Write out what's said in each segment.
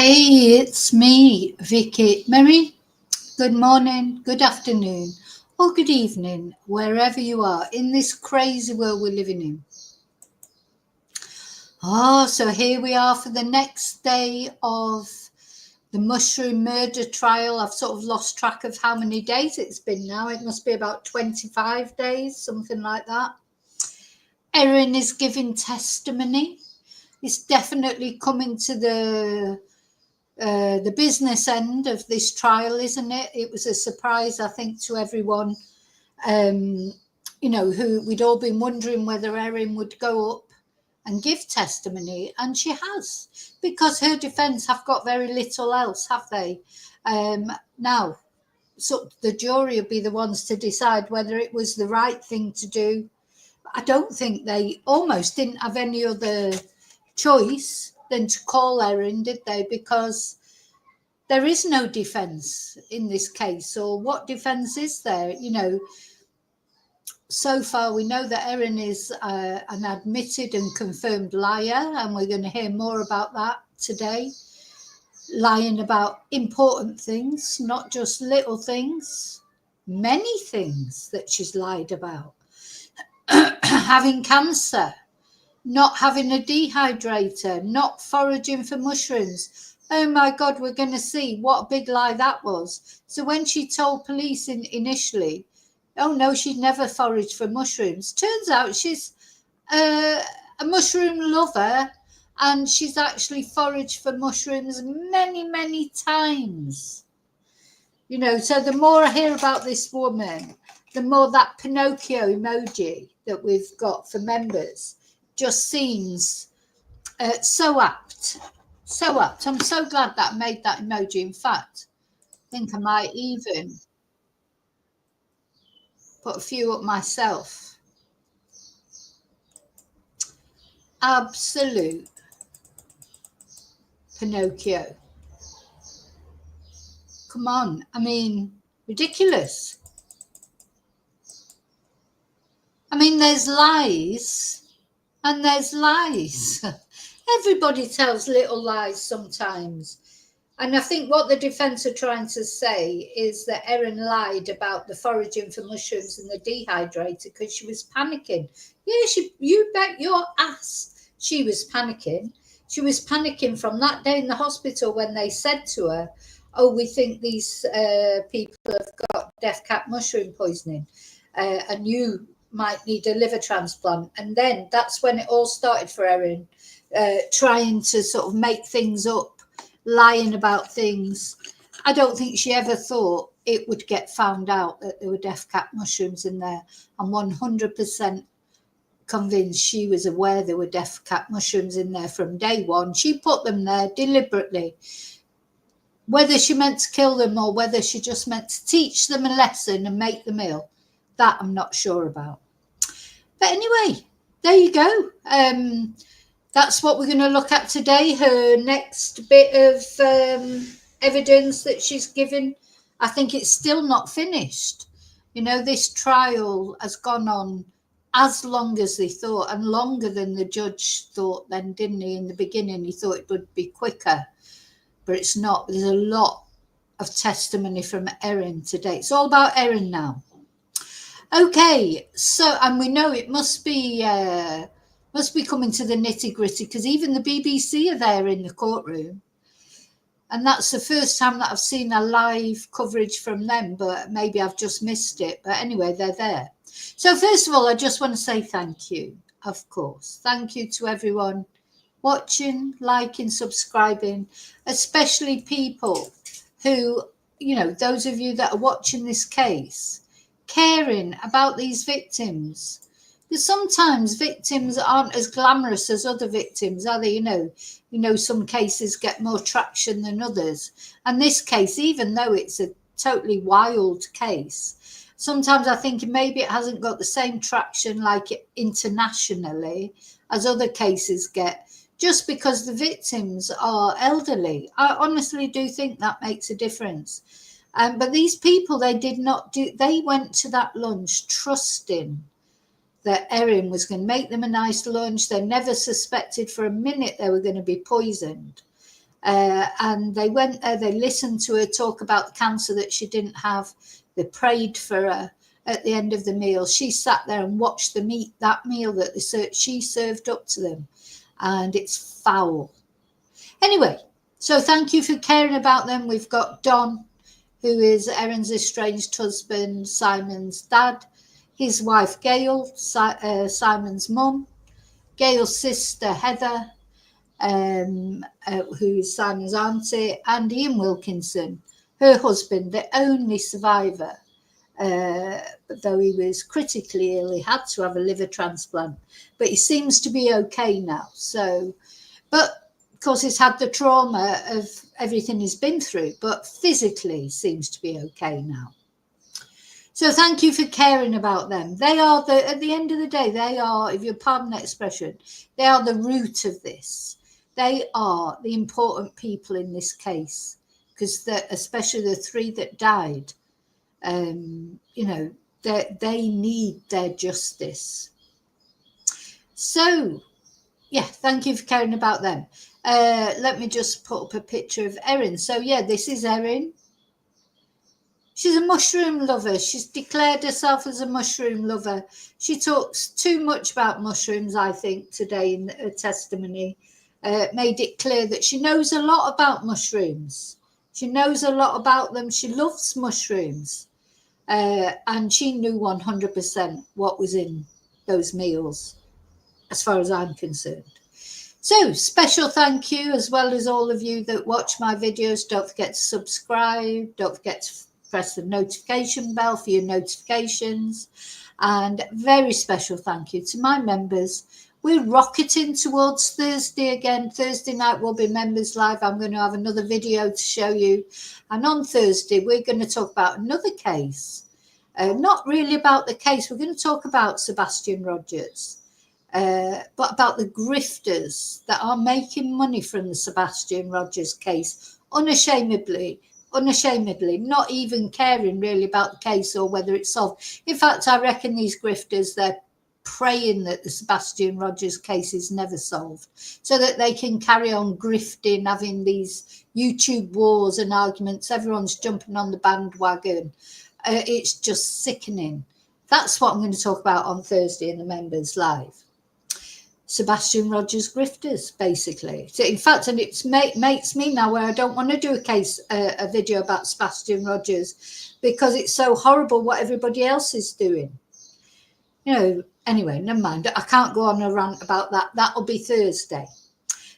Hey, it's me, Vicky. Mary, good morning, good afternoon, or good evening, wherever you are in this crazy world we're living in. So here we are for the next day of the Mushroom murder trial. I've sort of lost track of how many days it's been now. It must be about 25 days, something like that. Erin is giving testimony. It's definitely coming to the business end of this trial, isn't it? It was a surprise, I think, to everyone, who we'd all been wondering whether Erin would go up and give testimony, and she has, because her defence have got very little else, have they? Now, so the jury will be the ones to decide whether it was the right thing to do. I don't think they almost didn't have any other choice than to call Erin, did they? Because there is no defence in this case, or what defence is there? So far we know that Erin is an admitted and confirmed liar, and we're going to hear more about that today. Lying about important things, not just little things, many things that she's lied about. Having cancer, not having a dehydrator, not foraging for mushrooms. Oh my God, we're going to see what a big lie that was. So when she told police initially, oh no, she'd never foraged for mushrooms. Turns out she's a mushroom lover, and she's actually foraged for mushrooms many, many times. So the more I hear about this woman, the more that Pinocchio emoji that we've got for members just seems so apt. So apt. I'm so glad that I made that emoji. In fact, I think I might even put a few up myself. Absolute Pinocchio. Come on. I mean, ridiculous. I mean, there's lies and there's lies. Everybody tells little lies sometimes. And I think what the defence are trying to say is that Erin lied about the foraging for mushrooms and the dehydrator because she was panicking. Yeah, you bet your ass she was panicking. She was panicking from that day in the hospital when they said to her, oh, we think these people have got death cap mushroom poisoning and you might need a liver transplant. And then that's when it all started for Erin, trying to sort of make things up, lying about things. I don't think she ever thought it would get found out that there were death cap mushrooms in there. I'm 100% convinced she was aware there were death cap mushrooms in there from day one. She put them there deliberately. Whether she meant to kill them or whether she just meant to teach them a lesson and make them ill, that I'm not sure about. But anyway, there you go. That's what we're going to look at today. Her next bit of evidence that she's given. I think it's still not finished. This trial has gone on as long as they thought, and longer than the judge thought then, didn't he? In the beginning, he thought it would be quicker, but it's not. There's a lot of testimony from Erin today. It's all about Erin now. Okay, so, and we know it must be coming to the nitty-gritty, because even the BBC are there in the courtroom, and that's the first time that I've seen a live coverage from them, but maybe I've just missed it. But anyway, they're there. So first of all, I just want to say thank you, of course. Thank you to everyone watching, liking, subscribing, especially people who, those of you that are watching this case, caring about these victims. Because sometimes victims aren't as glamorous as other victims, are they? Some cases get more traction than others. And this case, even though it's a totally wild case, sometimes I think maybe it hasn't got the same traction like internationally as other cases get, just because the victims are elderly. I honestly do think that makes a difference. But these people, they went to that lunch trusting that Erin was going to make them a nice lunch. They never suspected for a minute they were going to be poisoned. And they went there, they listened to her talk about the cancer that she didn't have. They prayed for her. At the end of the meal, she sat there and watched them eat that meal that she served up to them. And it's foul. Anyway, so thank you for caring about them. We've got Don, who is Erin's estranged husband, Simon's dad, his wife Gail, Simon's mum, Gail's sister Heather, who is Simon's auntie, and Ian Wilkinson, her husband, the only survivor. Though he was critically ill, he had to have a liver transplant, but he seems to be okay now. So, but of course, he's had the trauma of everything he's been through, but physically seems to be okay now. So thank you for caring about them. They are at the end of the day, they are, if you'll pardon the expression, they are the root of this. They are the important people in this case, because especially the 3 that died, they need their justice. So, yeah, thank you for caring about them. Let me just put up a picture of Erin. So, yeah, this is Erin. She's a mushroom lover. She's declared herself as a mushroom lover. She talks too much about mushrooms, I think, today in her testimony. Made it clear that she knows a lot about mushrooms. She knows a lot about them. She loves mushrooms. And she knew 100% what was in those meals, as far as I'm concerned. So, special thank you, as well as all of you that watch my videos. Don't forget to subscribe. Don't forget to press the notification bell for your notifications. And very special thank you to my members. We're rocketing towards Thursday again. Thursday night will be Members Live. I'm going to have another video to show you. And on Thursday, we're going to talk about another case. Not really about the case. We're going to talk about Sebastian Rogers, but about the grifters that are making money from the Sebastian Rogers case unashamedly, not even caring really about the case or whether it's solved. In fact, I reckon these grifters, they're praying that the Sebastian Rogers case is never solved so that they can carry on grifting, having these YouTube wars and arguments. Everyone's jumping on the bandwagon. It's just sickening. That's what I'm going to talk about on Thursday in the Members Live. Sebastian Rogers grifters, basically. So in fact, and it makes me now where I don't want to do a video about Sebastian Rogers because it's so horrible what everybody else is doing. Anyway, never mind. I can't go on a rant about that. That'll be Thursday.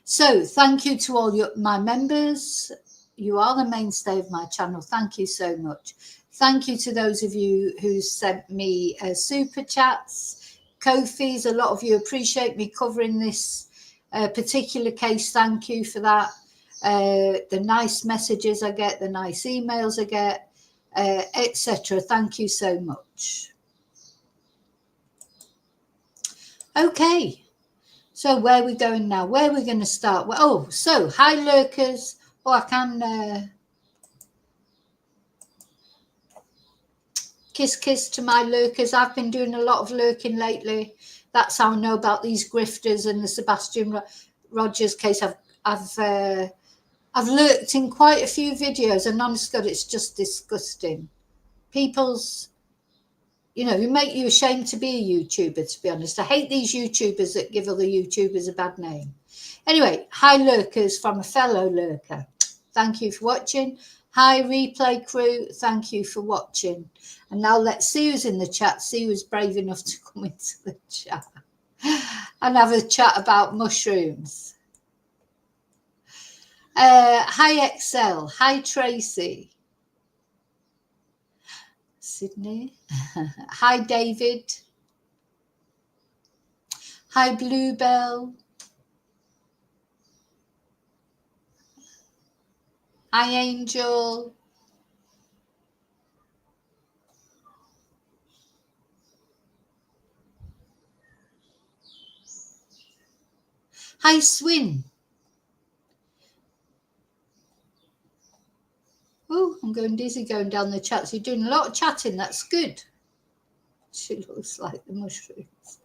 So thank you to all my members. You are the mainstay of my channel. Thank you so much. Thank you to those of you who sent me super chats, Ko-fis. A lot of you appreciate me covering this particular case. Thank you for that. The nice messages I get, the nice emails I get, etc. Thank you so much. Okay, so where are we going now? Where are we going to start? Well, so hi lurkers. I can kiss to my lurkers. I've been doing a lot of lurking lately. That's how I know about these grifters and the Sebastian Rogers case. I've lurked in quite a few videos, and honest God, it's just disgusting. People's, who make you ashamed to be a YouTuber, to be honest. I hate these YouTubers that give other YouTubers a bad name. Anyway, hi lurkers from a fellow lurker. Thank you for watching. Hi replay crew, thank you for watching. And now let's see who's in the chat, see who's brave enough to come into the chat and have a chat about mushrooms. Hi Excel, hi Tracy. Sydney. Hi David. Hi Bluebell. Hi Angel. Hi Swin. Oh, I'm going dizzy going down the chat. So you're doing a lot of chatting. That's good. She looks like the mushrooms.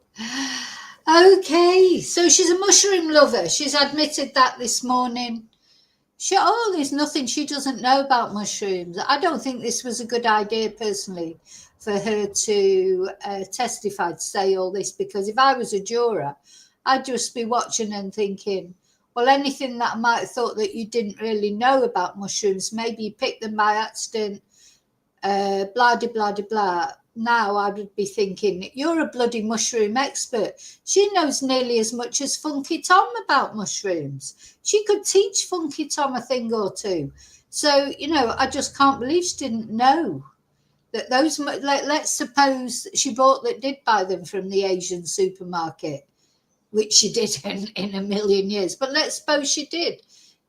Okay, so she's a mushroom lover. She's admitted that this morning. There's nothing she doesn't know about mushrooms. I don't think this was a good idea personally for her to testify to say all this, because if I was a juror, I'd just be watching and thinking, well, anything that I might have thought that you didn't really know about mushrooms, maybe you picked them by accident, blah, de, blah, de, blah. Now I would be thinking, you're a bloody mushroom expert. She knows nearly as much as Funky Tom about mushrooms. She could teach Funky Tom a thing or two. So, I just can't believe she didn't know that those, let's suppose she did buy them from the Asian supermarket, which she did in a million years. But let's suppose she did.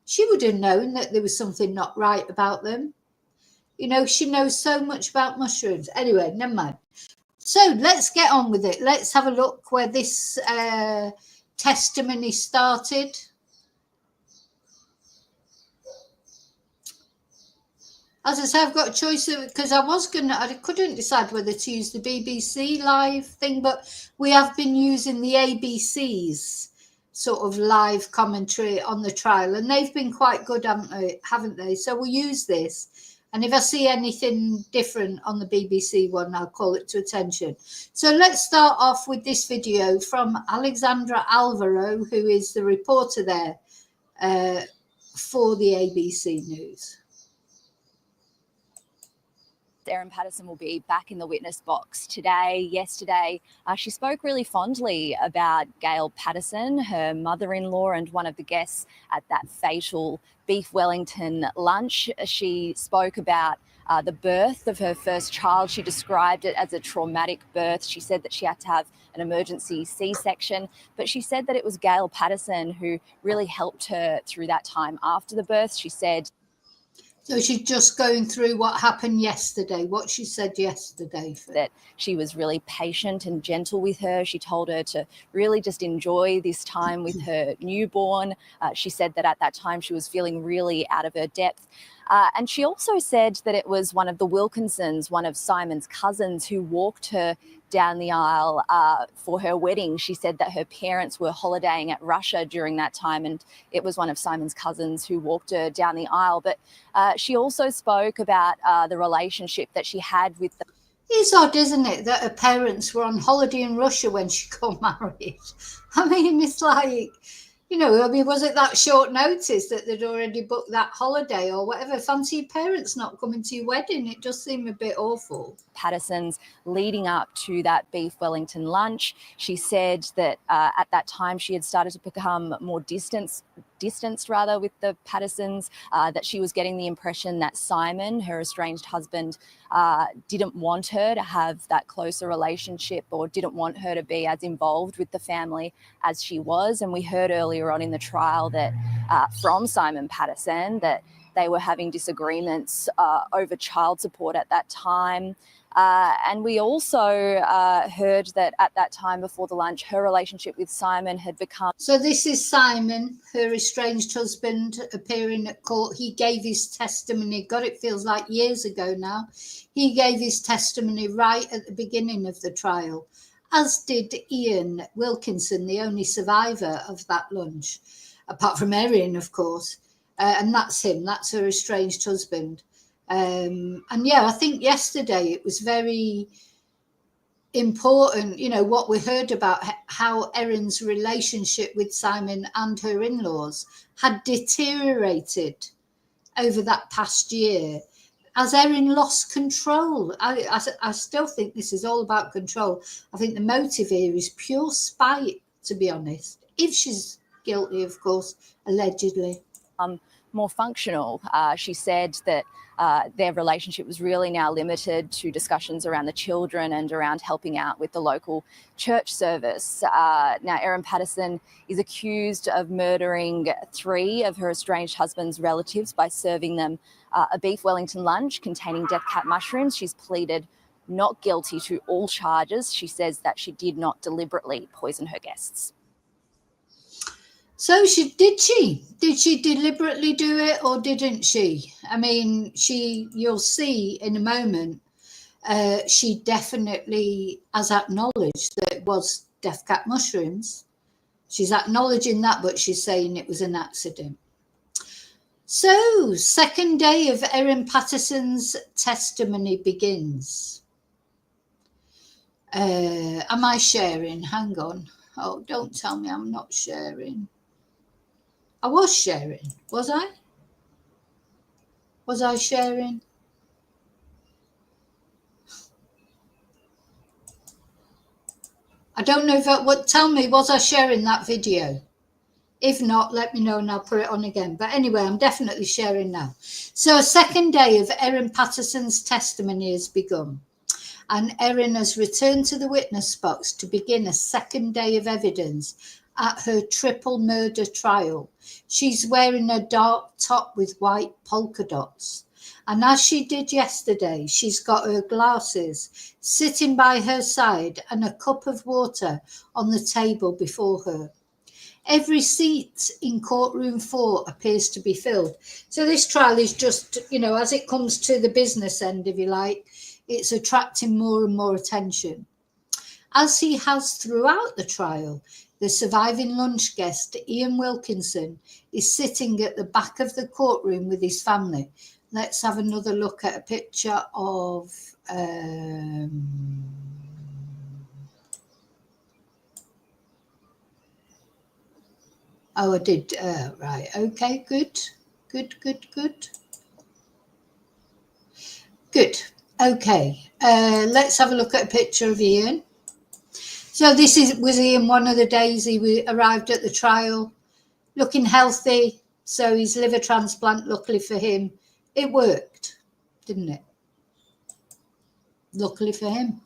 She would have known that there was something not right about them. She knows so much about mushrooms. Anyway, never mind. So let's get on with it. Let's have a look where this testimony started. As I say, I've got a choice because I couldn't decide whether to use the BBC live thing, but we have been using the ABC's sort of live commentary on the trial, and they've been quite good, haven't they? So we'll use this. And if I see anything different on the BBC one, I'll call it to attention. So let's start off with this video from Alexandra Alvaro, who is the reporter there for the ABC News. Erin Patterson will be back in the witness box today. Yesterday, she spoke really fondly about Gail Patterson, her mother-in-law, and one of the guests at that fatal beef Wellington lunch. She spoke about the birth of her first child. She described it as a traumatic birth. She said that she had to have an emergency C-section, but she said that it was Gail Patterson who really helped her through that time after the birth. She said, so she's just going through what happened yesterday, what she said yesterday. That she was really patient and gentle with her. She told her to really just enjoy this time with her newborn. She said that at that time she was feeling really out of her depth. And she also said that it was one of the Wilkinsons, one of Simon's cousins, who walked her down the aisle for her wedding. She said that her parents were holidaying at Russia during that time, and it was one of Simon's cousins who walked her down the aisle. But she also spoke about the relationship that she had with the... It's odd, isn't it, that her parents were on holiday in Russia when she got married? I mean, it's like... was it that short notice that they'd already booked that holiday or whatever? Fancy your parents not coming to your wedding. It just seemed a bit awful. Patterson's leading up to that beef Wellington lunch. She said that at that time she had started to become more distanced with the Pattersons, that she was getting the impression that Simon, her estranged husband, didn't want her to have that closer relationship or didn't want her to be as involved with the family as she was. And we heard earlier on in the trial that from Simon Patterson that they were having disagreements over child support at that time. And we also heard that at that time before the lunch, her relationship with Simon had become... So this is Simon, her estranged husband, appearing at court. He gave his testimony. God, it feels like years ago now. He gave his testimony right at the beginning of the trial, as did Ian Wilkinson, the only survivor of that lunch, apart from Erin, of course. And that's him. That's her estranged husband. And yeah, I think yesterday it was very important, what we heard about how Erin's relationship with Simon and her in-laws had deteriorated over that past year as Erin lost control. I still think this is all about control. I think the motive here is pure spite, to be honest, if she's guilty, of course, allegedly. More functional. She said that their relationship was really now limited to discussions around the children and around helping out with the local church service. Now, Erin Patterson is accused of murdering 3 of her estranged husband's relatives by serving them a beef Wellington lunch containing death cap mushrooms. She's pleaded not guilty to all charges. She says that she did not deliberately poison her guests. So did she deliberately do it or didn't she? I mean, you'll see in a moment, she definitely has acknowledged that it was death cap mushrooms. She's acknowledging that, but she's saying it was an accident. So, second day of Erin Patterson's testimony begins. Am I sharing? Hang on. Oh, don't tell me I'm not sharing. I was sharing, was I? Was I sharing? I don't know if tell me, was I sharing that video? If not, let me know and I'll put it on again. But anyway, I'm definitely sharing now. So a second day of Erin Patterson's testimony has begun. And Erin has returned to the witness box to begin a second day of evidence at her triple murder trial. She's wearing a dark top with white polka dots. And as she did yesterday, she's got her glasses sitting by her side and a cup of water on the table before her. Every seat in courtroom 4 appears to be filled. So this trial is just, as it comes to the business end, if you like, it's attracting more and more attention. As he has throughout the trial, the surviving lunch guest, Ian Wilkinson, is sitting at the back of the courtroom with his family. Let's have another look at a picture of... Oh, I did. Right. Okay. Good. Good. Okay. Let's have a look at a picture of Ian. So this was Ian one of the days he arrived at the trial, looking healthy. So his liver transplant, luckily for him, it worked, didn't it? Luckily for him.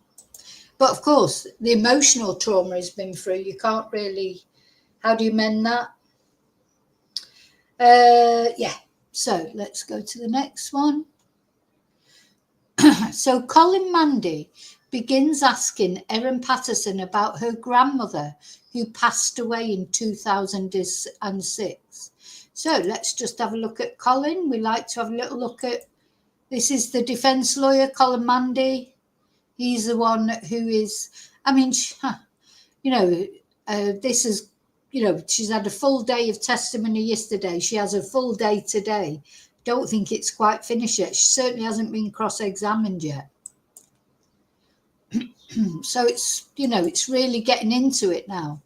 But of course, the emotional trauma he's been through, you can't really... How do you mend that? Yeah. So let's go to the next one. So Colin Mandy begins asking Erin Patterson about her grandmother who passed away in 2006. So let's just have a look at Colin. We like to have a little look at... This is the defence lawyer, Colin Mandy. He's the one who is... I mean, this is... she's had a full day of testimony yesterday. She has a full day today. Don't think it's quite finished yet. She certainly hasn't been cross-examined yet. So it's, it's really getting into it now.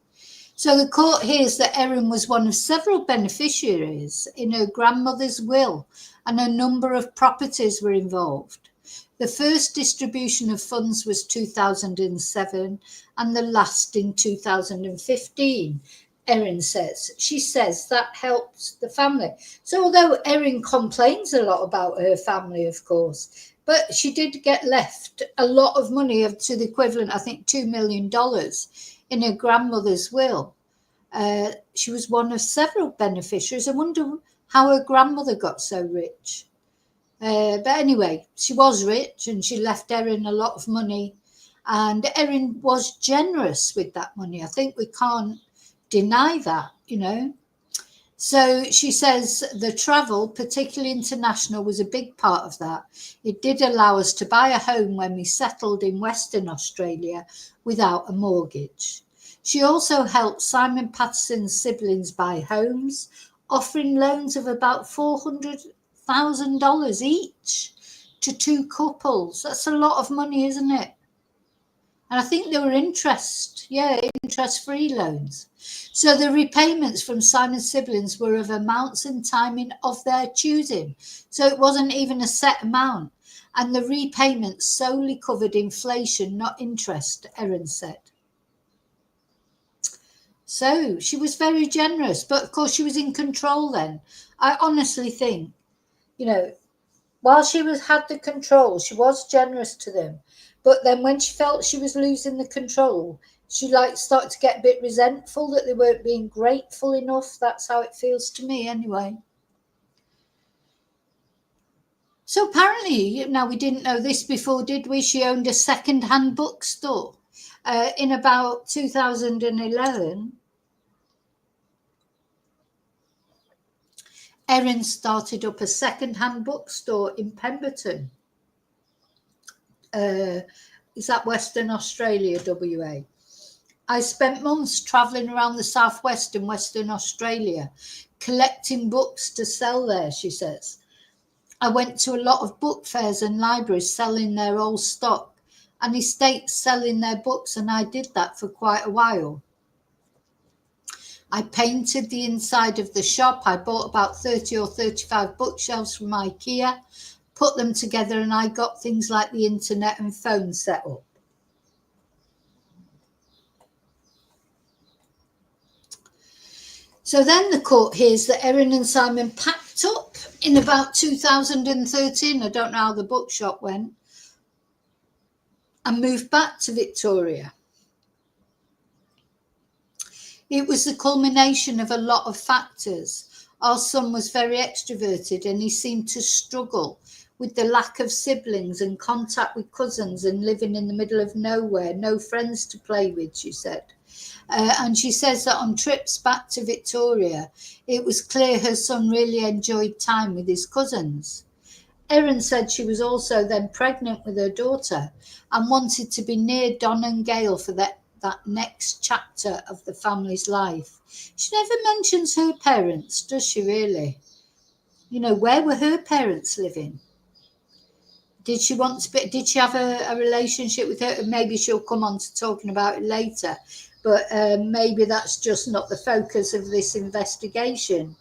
So the court hears that Erin was one of several beneficiaries in her grandmother's will, and a number of properties were involved. The first distribution of funds was 2007 and the last in 2015. Erin says. She says that helps the family. So although Erin complains a lot about her family, of course, but she did get left a lot of money to the equivalent, I think, $2 million in her grandmother's will. She was one of several beneficiaries. I wonder how her grandmother got so rich. But anyway, she was rich and she left Erin a lot of money. And Erin was generous with that money. I think we can't deny that, So she says the travel, particularly international, was a big part of that. It did allow us to buy a home when we settled in Western Australia without a mortgage. She also helped Simon Patterson's siblings buy homes, offering loans of about $400,000 each to 2 couples. That's a lot of money, isn't it? And I think they were interest-free loans. So the repayments from Simon's siblings were of amounts and timing of their choosing. So it wasn't even a set amount. And the repayments solely covered inflation, not interest, Erin said. So she was very generous. But of course, she was in control then. I honestly think, while she had the control, she was generous to them. But then when she felt she was losing the control, she started to get a bit resentful that they weren't being grateful enough. That's how it feels to me anyway. So apparently, now we didn't know this before, did we? She owned a second-hand bookstore. In about 2011, Erin started up a second-hand bookstore in Pemberton. Is that Western Australia, WA? I spent months travelling around the southwest and Western Australia, collecting books to sell there, she says. I went to a lot of book fairs and libraries selling their old stock and estates selling their books, and I did that for quite a while. I painted the inside of the shop. I bought about 30 or 35 bookshelves from IKEA, put them together, and I got things like the internet and phone set up. So then the court hears that Erin and Simon packed up in about 2013, I don't know how the bookshop went, and moved back to Victoria. It was the culmination of a lot of factors. Our son was very extroverted and he seemed to struggle with the lack of siblings and contact with cousins and living in the middle of nowhere, no friends to play with, she said. And she says that on trips back to Victoria, it was clear her son really enjoyed time with his cousins. Erin said she was also then pregnant with her daughter and wanted to be near Don and Gail for that next chapter of the family's life. She never mentions her parents, does she really? You know, where were her parents living? Did she want to be, did she have a relationship with her? Maybe she'll come on to talking about it later, but maybe that's just not the focus of this investigation.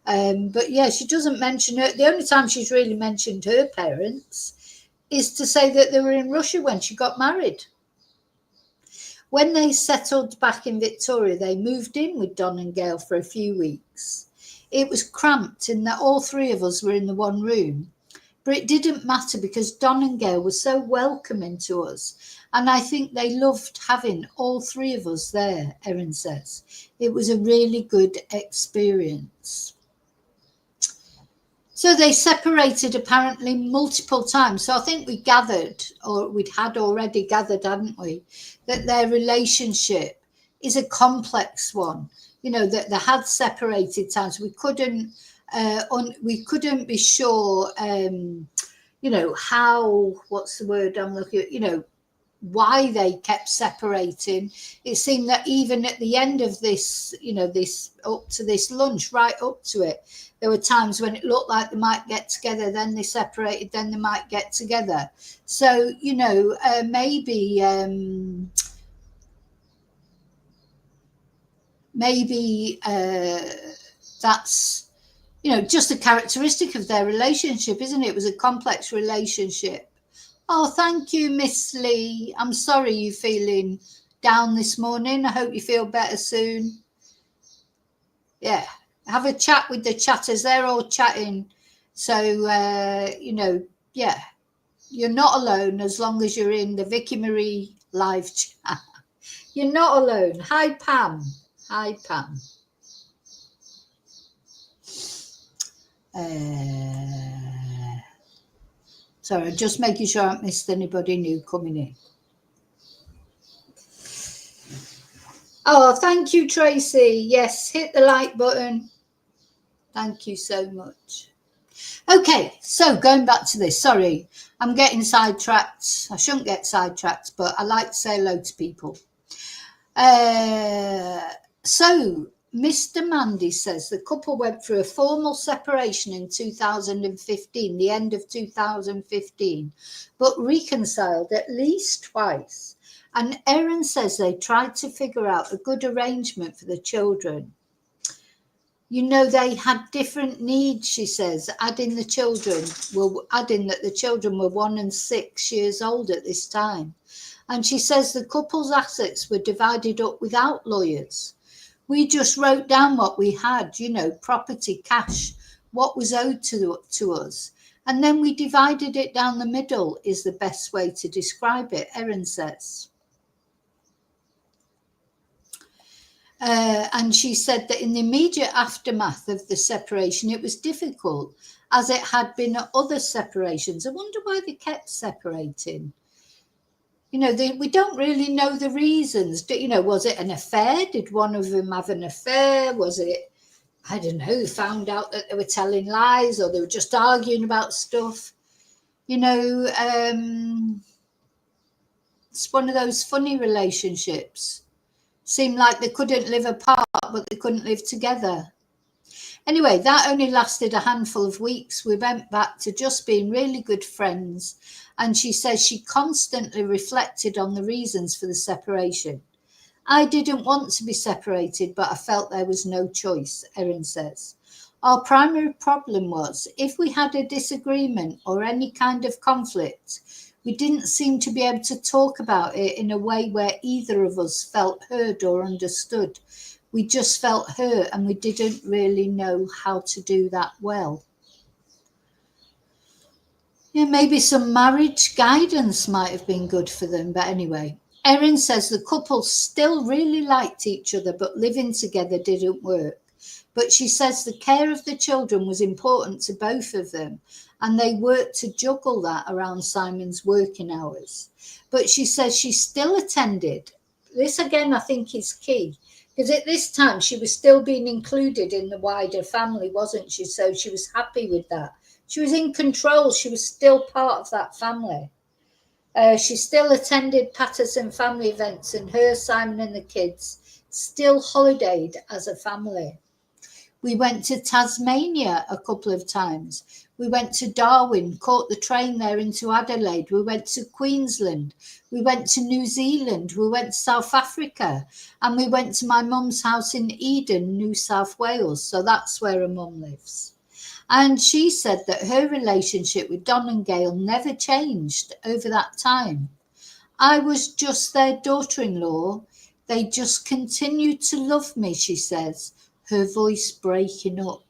But yeah, she doesn't mention her. The only time she's really mentioned her parents is to say that they were in Russia when she got married. When they settled back in Victoria, they moved in with Don and Gail for a few weeks. It was cramped in that all three of us were in the one room. But it didn't matter because Don and Gail were so welcoming to us. And I think they loved having all three of us there, Erin says. It was a really good experience. So they separated apparently multiple times. So I think we gathered, or we'd had already gathered, hadn't we, that their relationship is a complex one. You know, that they had separated times. We couldn't be sure, you know, how, what's the word I'm looking at, you know, why they kept separating. It seemed that even at the end of this, you know, this up to this lunch, right up to it, there were times when it looked like they might get together, then they separated, then they might get together. So, you know, maybe that's, you know, just a characteristic of their relationship, isn't it? It was a complex relationship. Oh, thank you, Miss Lee. I'm sorry you're feeling down this morning. I hope you feel better soon. Yeah, have a chat with the chatters. They're all chatting. So, you know, yeah, you're not alone as long as you're in the Vicky Marie live chat. You're not alone. Hi, Pam. Hi, Pam. Sorry, just making sure I haven't missed anybody new coming in. Oh, thank you, Tracy. Yes, hit the like button. Thank you so much. Okay, so going back to this. Sorry, I'm getting sidetracked. I shouldn't get sidetracked, but I like to say hello to people. So Mr. Mandy says the couple went through a formal separation in 2015, the end of 2015, but reconciled at least twice. And Erin says they tried to figure out a good arrangement for the children. You know, they had different needs, she says, adding that the children were 1 and 6 years old at this time. And she says the couple's assets were divided up without lawyers. We just wrote down what we had, you know, property, cash, what was owed to us. And then we divided it down the middle is the best way to describe it, Erin says. And she said that in the immediate aftermath of the separation, it was difficult as it had been at other separations. I wonder why they kept separating. You know, we don't really know the reasons. You know, was it an affair? Did one of them have an affair? Was it, I don't know, they found out that they were telling lies or they were just arguing about stuff? You know, it's one of those funny relationships. Seemed like they couldn't live apart, but they couldn't live together. Anyway, that only lasted a handful of weeks. We went back to just being really good friends. And she says she constantly reflected on the reasons for the separation. I didn't want to be separated, but I felt there was no choice, Erin says. Our primary problem was if we had a disagreement or any kind of conflict, we didn't seem to be able to talk about it in a way where either of us felt heard or understood. We just felt hurt and we didn't really know how to do that well. Yeah, maybe some marriage guidance might have been good for them, but anyway. Erin says the couple still really liked each other, but living together didn't work. But she says the care of the children was important to both of them, and they worked to juggle that around Simon's working hours. But she says she still attended. This again, I think, is key. Because at this time, she was still being included in the wider family, wasn't she? So she was happy with that. She was in control. She was still part of that family. She still attended Patterson family events, and her, Simon and the kids still holidayed as a family. We went to Tasmania a couple of times. We went to Darwin, caught the train there into Adelaide. We went to Queensland. We went to New Zealand. We went to South Africa. And we went to my mum's house in Eden, New South Wales. So that's where her mum lives. And she said that her relationship with Don and Gail never changed over that time. I was just their daughter-in-law. They just continued to love me, she says, her voice breaking up.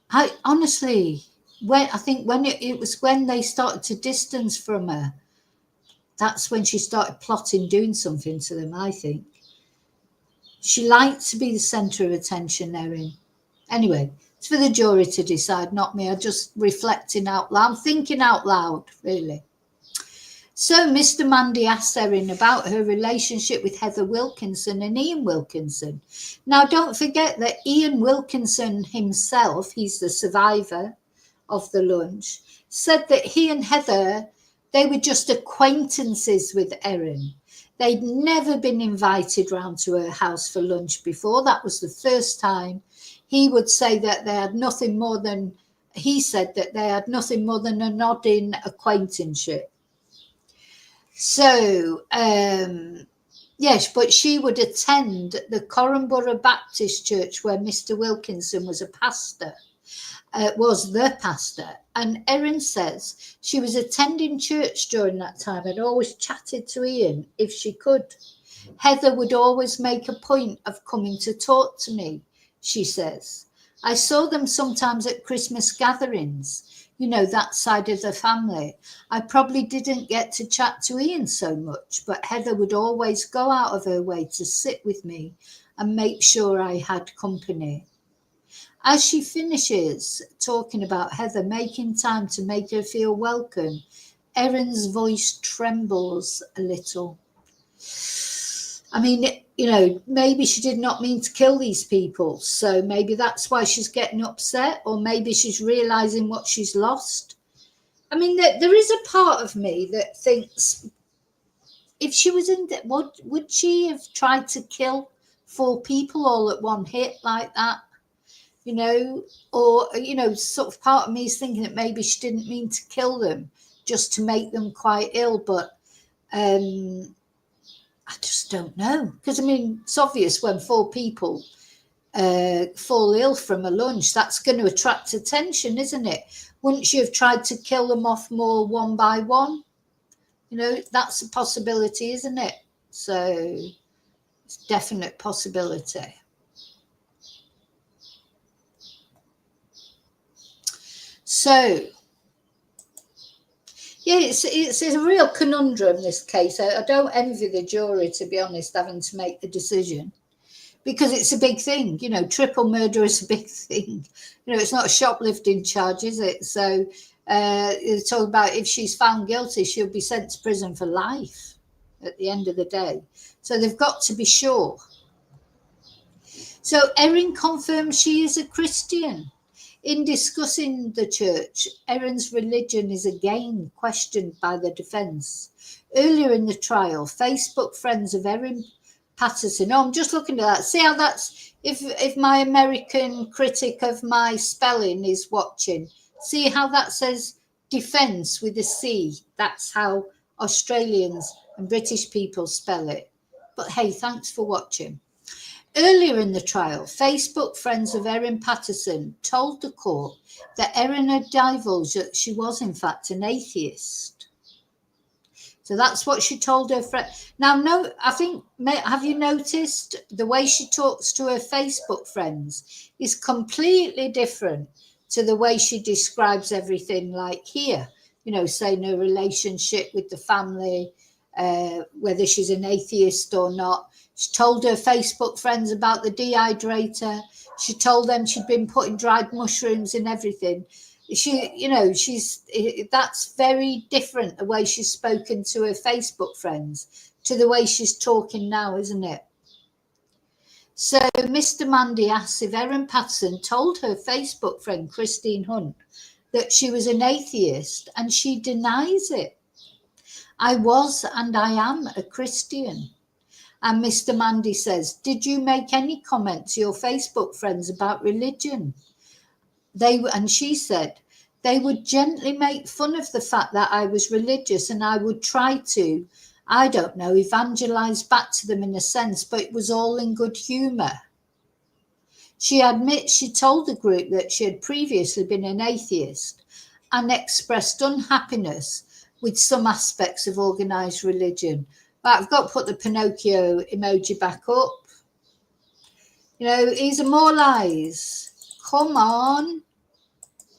I honestly, I think when it was when they started to distance from her, that's when she started plotting doing something to them, I think. She liked to be the centre of attention, Erin. Anyway, it's for the jury to decide, not me. I'm just reflecting out loud. I'm thinking out loud, really. So Mr. Mandy asked Erin about her relationship with Heather Wilkinson and Ian Wilkinson. Now, don't forget that Ian Wilkinson himself, he's the survivor of the lunch, said that he and Heather, they were just acquaintances with Erin. They'd never been invited round to her house for lunch before. That was the first time. He would say that they had nothing more than, he said that they had nothing more than a nodding acquaintanceship. So, yes, but she would attend the Corranborough Baptist Church where Mr. Wilkinson was a pastor, was the pastor. And Erin says she was attending church during that time and always chatted to Ian if she could. Heather would always make a point of coming to talk to me, she says. I saw them sometimes at Christmas gatherings, you know, that side of the family. I probably didn't get to chat to Ian so much, but Heather would always go out of her way to sit with me and make sure I had company. As she finishes talking about Heather making time to make her feel welcome, Erin's voice trembles a little. I mean, you know, maybe she did not mean to kill these people. So maybe that's why she's getting upset, or maybe she's realizing what she's lost. I mean, there is a part of me that thinks if she was in, would she have tried to kill 4 people all at one hit like that? You know, or, you know, sort of part of me is thinking that maybe she didn't mean to kill them just to make them quite ill. But I just don't know. Because, I mean, it's obvious when 4 people fall ill from a lunch, that's going to attract attention, isn't it? Wouldn't you have tried to kill them off more one by one? You know, that's a possibility, isn't it? So it's a definite possibility. So, yeah, it's a real conundrum, this case. I don't envy the jury, to be honest, having to make the decision. Because it's a big thing, you know, triple murder is a big thing. You know, it's not a shoplifting charge, is it? So it's all about if she's found guilty, she'll be sent to prison for life at the end of the day. So they've got to be sure. So Erin confirms she is a Christian. In discussing the church, Erin's religion is again questioned by the defence. Earlier in the trial, Facebook friends of Erin Patterson. Oh, I'm just looking at that. See how that's, if my American critic of my spelling is watching, see how that says defence with a C. That's how Australians and British people spell it. But hey, thanks for watching. Earlier in the trial, Facebook friends of Erin Patterson told the court that Erin had divulged that she was in fact an atheist. So that's what she told her friend. Now, no, I think, have you noticed the way she talks to her Facebook friends is completely different to the way she describes everything, like here, you know, saying her relationship with the family, whether she's an atheist or not. She told her Facebook friends about the dehydrator. She told them she'd been putting dried mushrooms in everything. She, you know, that's very different the way she's spoken to her Facebook friends to the way she's talking now, isn't it? So Mr. Mandy asks if Erin Patterson told her Facebook friend Christine Hunt that she was an atheist, and she denies it. I was and I am a Christian. And Mr. Mandy says, did you make any comment to your Facebook friends about religion? And she said, they would gently make fun of the fact that I was religious, and I would try to, I don't know, evangelize back to them in a sense, but it was all in good humor. She admits she told the group that she had previously been an atheist and expressed unhappiness with some aspects of organized religion. But I've got to put the Pinocchio emoji back up. You know, these are more lies. Come on.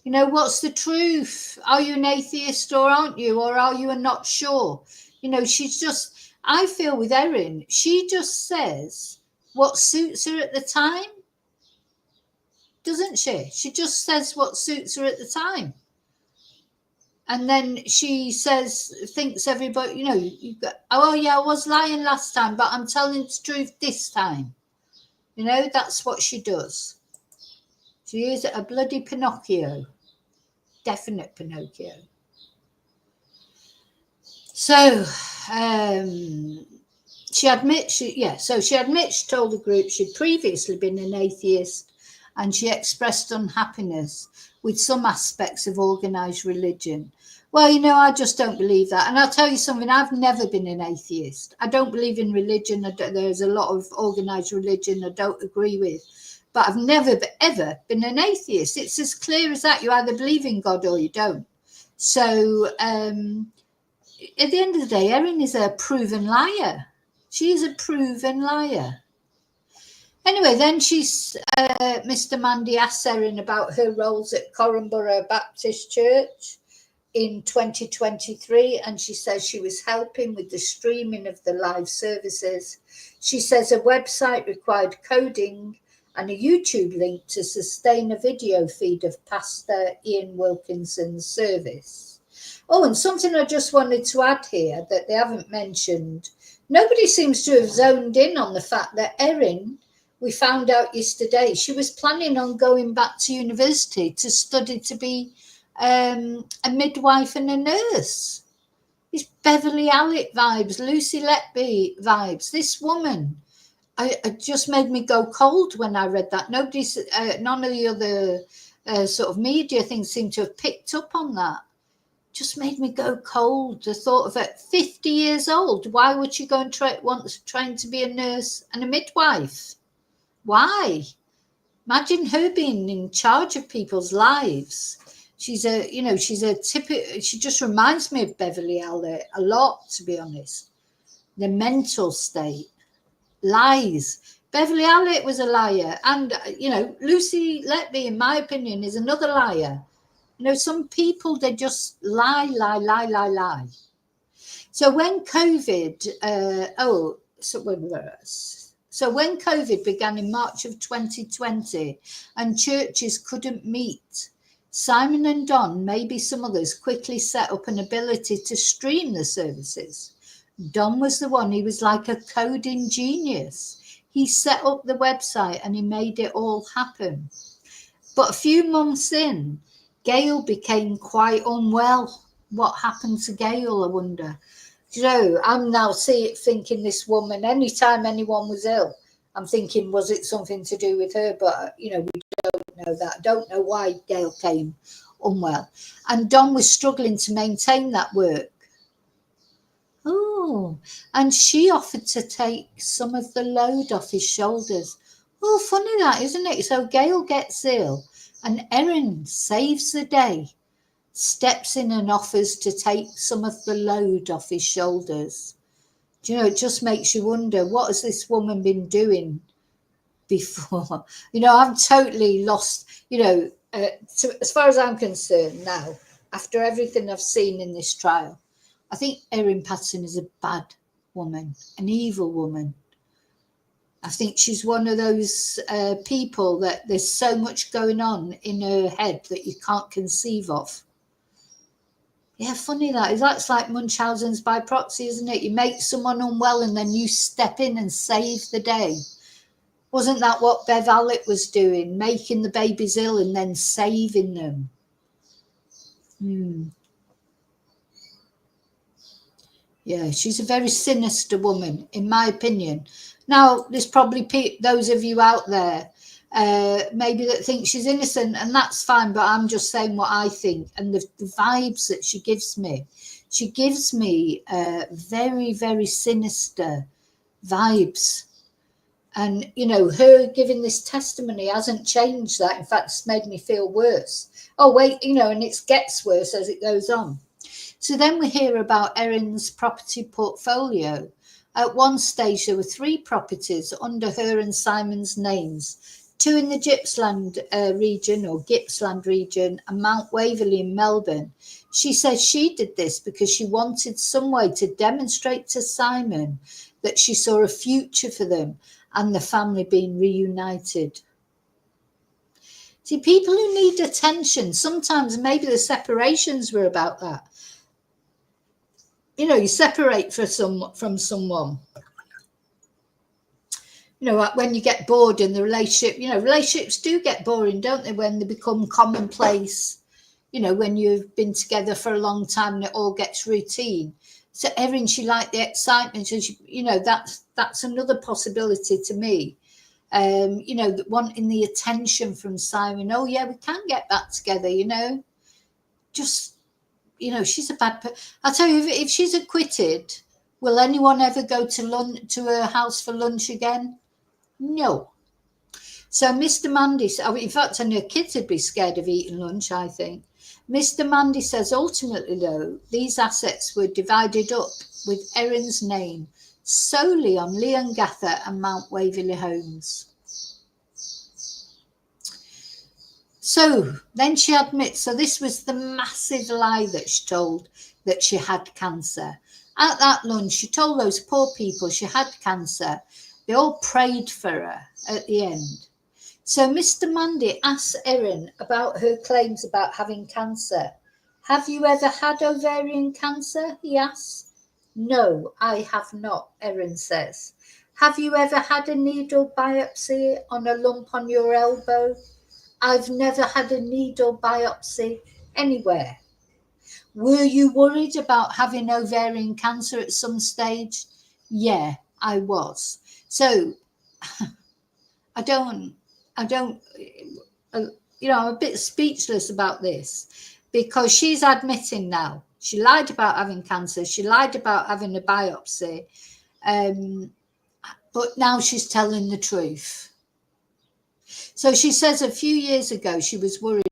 You know, what's the truth? Are you an atheist or aren't you? Or are you a not sure? You know, she's just, I feel with Erin, she just says what suits her at the time, doesn't she? She just says what suits her at the time. And then she thinks everybody, you know, oh yeah, I was lying last time, but I'm telling the truth this time. You know, that's what she does. She is a bloody Pinocchio. Definite Pinocchio. So she admits she told the group she'd previously been an atheist, and she expressed unhappiness with some aspects of organized religion. Well, you know, I just don't believe that. And I'll tell you something, I've never been an atheist. I don't believe in religion. There's a lot of organized religion I don't agree with. But I've never, ever been an atheist. It's as clear as that. You either believe in God or you don't. So at the end of the day, Erin is a proven liar. She is a proven liar. Anyway, then Mr. Mandy asks Erin about her roles at Corranborough Baptist Church in 2023, and she says she was helping with the streaming of the live services. She says a website required coding and a YouTube link to sustain a video feed of Pastor Ian Wilkinson's service. Oh, and something I just wanted to add here that they haven't mentioned. Nobody seems to have zoned in on the fact that Erin, we found out yesterday, she was planning on going back to university to study to be a midwife and a nurse. These Beverly Allitt vibes, Lucy Letby vibes. This woman, it just made me go cold when I read that. None of the other sort of media things seem to have picked up on that. Just made me go cold. The thought of it, 50 years old, why would she go and trying to be a nurse and a midwife? Why? Imagine her being in charge of people's lives. She just reminds me of Beverly Allitt a lot, to be honest. The mental state. Lies. Beverly Allitt was a liar. And, you know, Lucy Letby, in my opinion, is another liar. You know, some people, they just lie. So when COVID, when COVID began in March of 2020 and churches couldn't meet, Simon and Don, maybe some others, quickly set up an ability to stream the services. Don was the one, he was like a coding genius. He set up the website and he made it all happen. But a few months in, Gail became quite unwell. What happened to Gail, I wonder? You know, I'm now thinking this woman, anytime anyone was ill, I'm thinking, was it something to do with her? But, you know, we don't know that. I don't know why Gail came unwell. And Don was struggling to maintain that work. Oh, and she offered to take some of the load off his shoulders. Oh, funny that, isn't it? So Gail gets ill and Erin saves the day, steps in and offers to take some of the load off his shoulders. Do you know, it just makes you wonder, what has this woman been doing before? You know, I'm totally lost, you know, as far as I'm concerned now, after everything I've seen in this trial, I think Erin Patterson is a bad woman, an evil woman. I think she's one of those people that there's so much going on in her head that you can't conceive of. Yeah, funny that is. That's like Munchausen's by proxy, isn't it? You make someone unwell and then you step in and save the day. Wasn't that what Bev Allitt was doing? Making the babies ill and then saving them. Yeah, she's a very sinister woman, in my opinion. Now, there's probably those of you out there maybe that think she's innocent, and that's fine, but I'm just saying what I think. And the vibes that she gives me very, very sinister vibes. And, you know, her giving this testimony hasn't changed that. In fact, it's made me feel worse. Oh, wait, you know, and it gets worse as it goes on. So then we hear about Erin's property portfolio. At one stage, there were 3 properties under her and Simon's names, 2 in the Gippsland region and Mount Waverley in Melbourne. She says she did this because she wanted some way to demonstrate to Simon that she saw a future for them and the family being reunited. See, people who need attention, sometimes maybe the separations were about that. You know, you separate from someone. You know, when you get bored in the relationship, you know, relationships do get boring, don't they, when they become commonplace, you know, when you've been together for a long time and it all gets routine. So Erin, she liked the excitement. So she, you know, that's another possibility to me. You know, wanting the attention from Simon. Oh, yeah, we can get back together, you know. Just, you know, she's a bad person. I'll tell you, if she's acquitted, will anyone ever go to her house for lunch again? No. So Mr. Mandy, in fact, and her kids would be scared of eating lunch, I think. Mr. Mandy says ultimately, though, these assets were divided up with Erin's name solely on Leongatha and Mount Waverley homes. So then she admits, so this was the massive lie that she told, that she had cancer. At that lunch, she told those poor people she had cancer. They all prayed for her at the end. So Mr. Mandy asks Erin about her claims about having cancer. Have you ever had ovarian cancer? He asks. No, I have not, Erin says. Have you ever had a needle biopsy on a lump on your elbow? I've never had a needle biopsy anywhere. Were you worried about having ovarian cancer at some stage? Yeah, I was. So I don't, you know, I'm a bit speechless about this because she's admitting now she lied about having cancer. She lied about having a biopsy. But now she's telling the truth. So she says a few years ago she was worried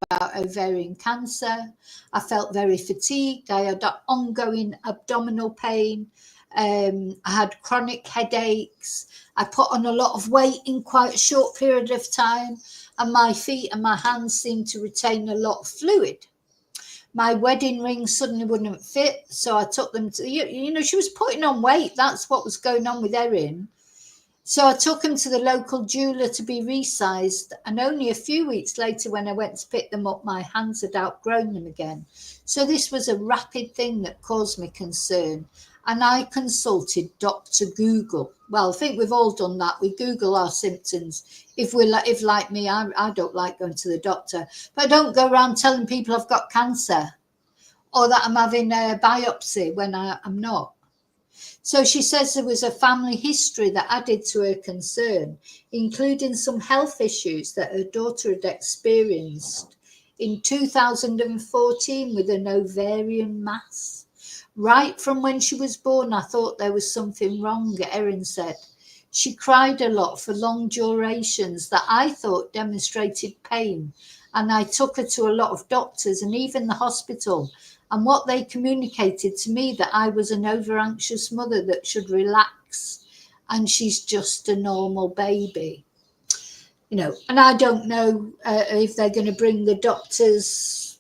about ovarian cancer. I felt very fatigued. I had ongoing abdominal pain. I had chronic headaches. I put on a lot of weight in quite a short period of time, and my feet and my hands seemed to retain a lot of fluid. My wedding ring suddenly wouldn't fit, so I took them to, you know, she was putting on weight. That's what was going on with Erin. So I took them to the local jeweler to be resized, and only a few weeks later when I went to pick them up, my hands had outgrown them again. So this was a rapid thing that caused me concern. and I consulted Dr. Google. Well, I think we've all done that. We Google our symptoms. If like me, I don't like going to the doctor, but I don't go around telling people I've got cancer or that I'm having a biopsy when I'm not. So she says there was a family history that added to her concern, including some health issues that her daughter had experienced in 2014 with an ovarian mass. Right from when she was born, I thought there was something wrong, Erin said. She cried a lot for long durations that I thought demonstrated pain, and I took her to a lot of doctors and even the hospital. And what they communicated to me that I was an over-anxious mother that should relax, and she's just a normal baby. And I don't know if they're going to bring the doctor's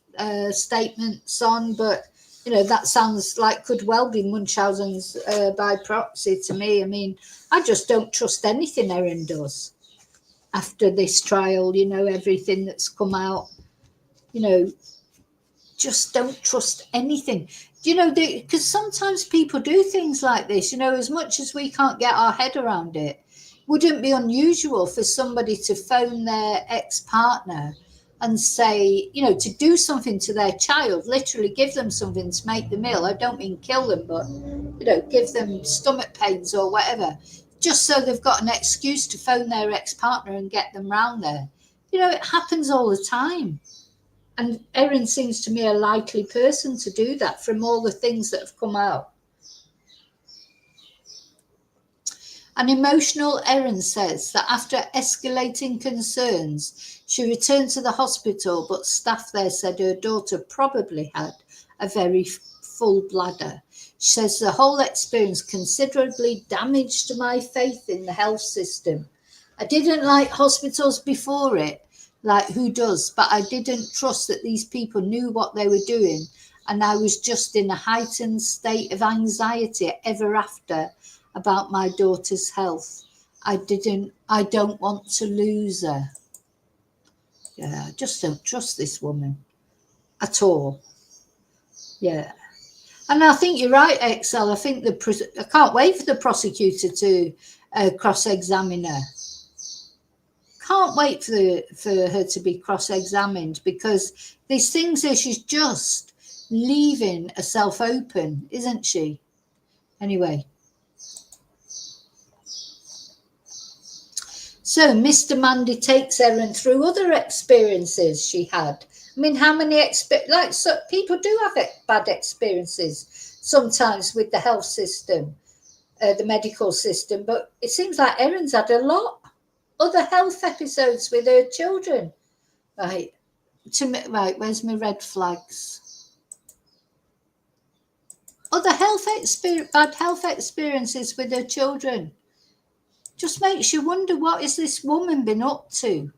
statements on, but that sounds like could well be Munchausen's by proxy to me. I mean, I just don't trust anything Erin does after this trial. Everything that's come out. Just don't trust anything. Because sometimes people do things like this. As much as we can't get our head around it, wouldn't be unusual for somebody to phone their ex-partner and say, to do something to their child, literally give them something to make them ill. I don't mean kill them, but, give them stomach pains or whatever, just so they've got an excuse to phone their ex-partner and get them round there. It happens all the time. And Erin seems to me a likely person to do that from all the things that have come out. An emotional Erin says that after escalating concerns, she returned to the hospital, but staff there said her daughter probably had a very full bladder. She says the whole experience considerably damaged my faith in the health system. I didn't like hospitals before it, like who does, but I didn't trust that these people knew what they were doing, and I was just in a heightened state of anxiety ever after about my daughter's health. I don't want to lose her. Yeah, I just don't trust this woman at all. Yeah. And I think you're right, Excel. I think I can't wait for the prosecutor to cross-examine her. Can't wait for her to be cross-examined, because there's things that she's just leaving herself open, isn't she? Anyway. So Mr. Mandy takes Erin through other experiences she had. I mean, how many people do have bad experiences sometimes with the health system, the medical system, but it seems like Erin's had a lot. Other health episodes with her children. Right, where's my red flags? Other bad health experiences with her children. Just makes you wonder, what has this woman been up to?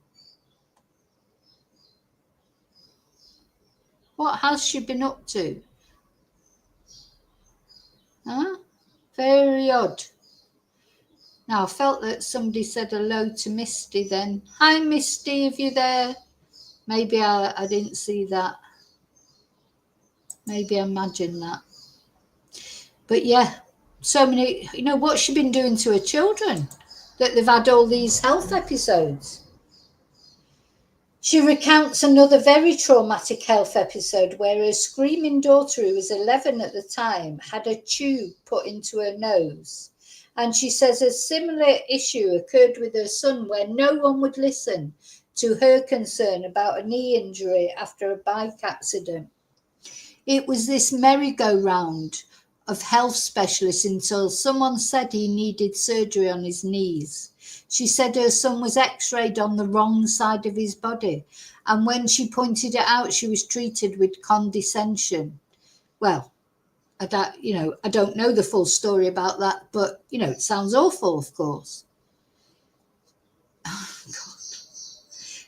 What has she been up to? Huh? Very odd. Now, I felt that somebody said hello to Misty then. Hi, Misty, are you there? Maybe I didn't see that. Maybe I imagined that. But yeah, so many, what's she been doing to her children that they've had all these health episodes? She recounts another very traumatic health episode where her screaming daughter, who was 11 at the time, had a tube put into her nose. And she says a similar issue occurred with her son, where no one would listen to her concern about a knee injury after a bike accident. It was this merry-go-round of health specialists until someone said he needed surgery on his knees. She said her son was x-rayed on the wrong side of his body, and when she pointed it out, she was treated with condescension. Well, I don't know the full story about that, but it sounds awful, of course. Oh, God.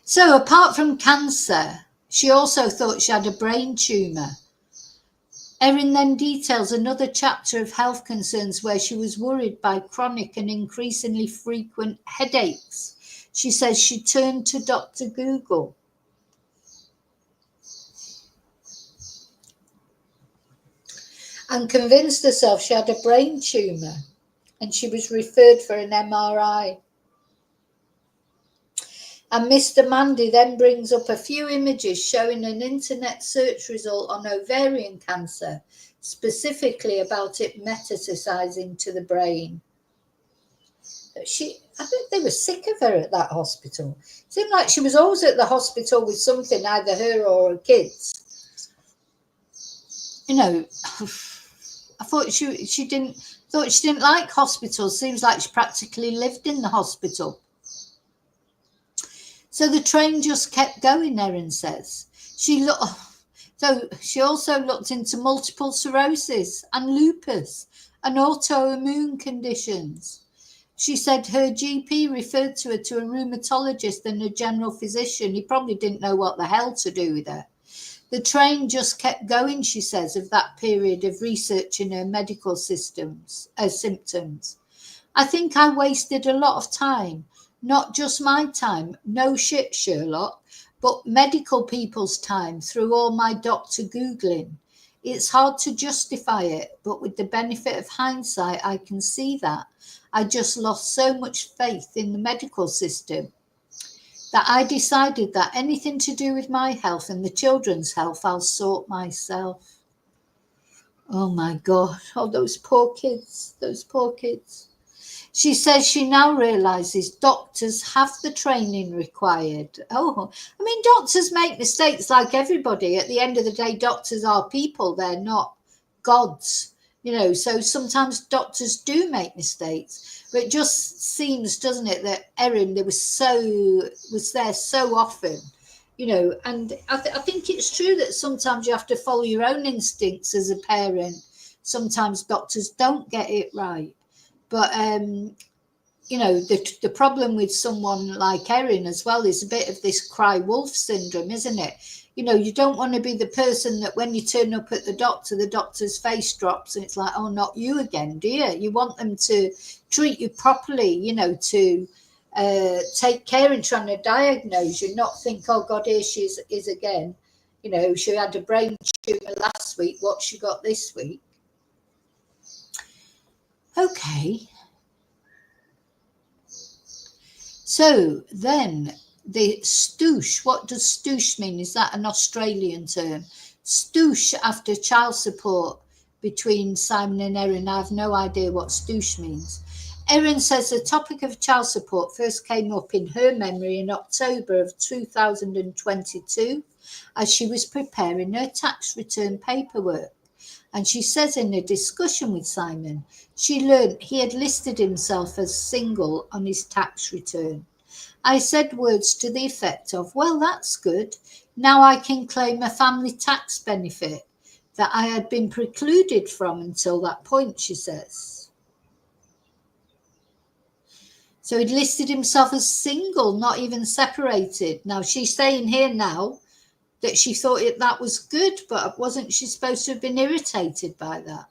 So apart from cancer, she also thought she had a brain tumour. Erin then details another chapter of health concerns where she was worried by chronic and increasingly frequent headaches. She says she turned to Dr. Google. and convinced herself she had a brain tumour, and she was referred for an MRI. And Mr. Mandy then brings up a few images showing an internet search result on ovarian cancer, specifically about it metastasizing to the brain. I think they were sick of her at that hospital. It seemed like she was always at the hospital with something, either her or her kids. You know, I thought she didn't like hospitals. Seems like she practically lived in the hospital. So the train just kept going, Erin says. She also looked into multiple sclerosis and lupus and autoimmune conditions. She said her GP referred her to a rheumatologist and a general physician. He probably didn't know what the hell to do with her. The train just kept going, she says, of that period of researching her medical symptoms. I think I wasted a lot of time, not just my time, no shit, Sherlock, but medical people's time through all my doctor Googling. It's hard to justify it, but with the benefit of hindsight, I can see that. I just lost so much faith in the medical system that I decided that anything to do with my health and the children's health, I'll sort myself. Oh my God. Oh, those poor kids. She says she now realises doctors have the training required. Oh, I mean, doctors make mistakes like everybody. At the end of the day, doctors are people. They're not gods, so sometimes doctors do make mistakes. But it just seems, doesn't it, that Erin was there so often, and I think it's true that sometimes you have to follow your own instincts as a parent. Sometimes doctors don't get it right. But, the problem with someone like Erin as well is a bit of this cry wolf syndrome, isn't it? You don't want to be the person that when you turn up at the doctor's face drops and it's like, oh, not you again, do you? You want them to treat you properly, to take care in trying to diagnose you, not think, oh, God, here she is again. She had a brain tumour last week. What she got this week? Okay. So then the stoosh, what does stoosh mean? Is that an Australian term? Stoosh after child support between Simon and Erin. I have no idea what stoosh means. Erin says the topic of child support first came up in her memory in October of 2022 as she was preparing her tax return paperwork. And she says in a discussion with Simon, she learned he had listed himself as single on his tax return. I said words to the effect of, well, that's good. Now I can claim a family tax benefit that I had been precluded from until that point, she says. So he'd listed himself as single, not even separated. Now she's saying here now that she thought that was good, but wasn't she supposed to have been irritated by that?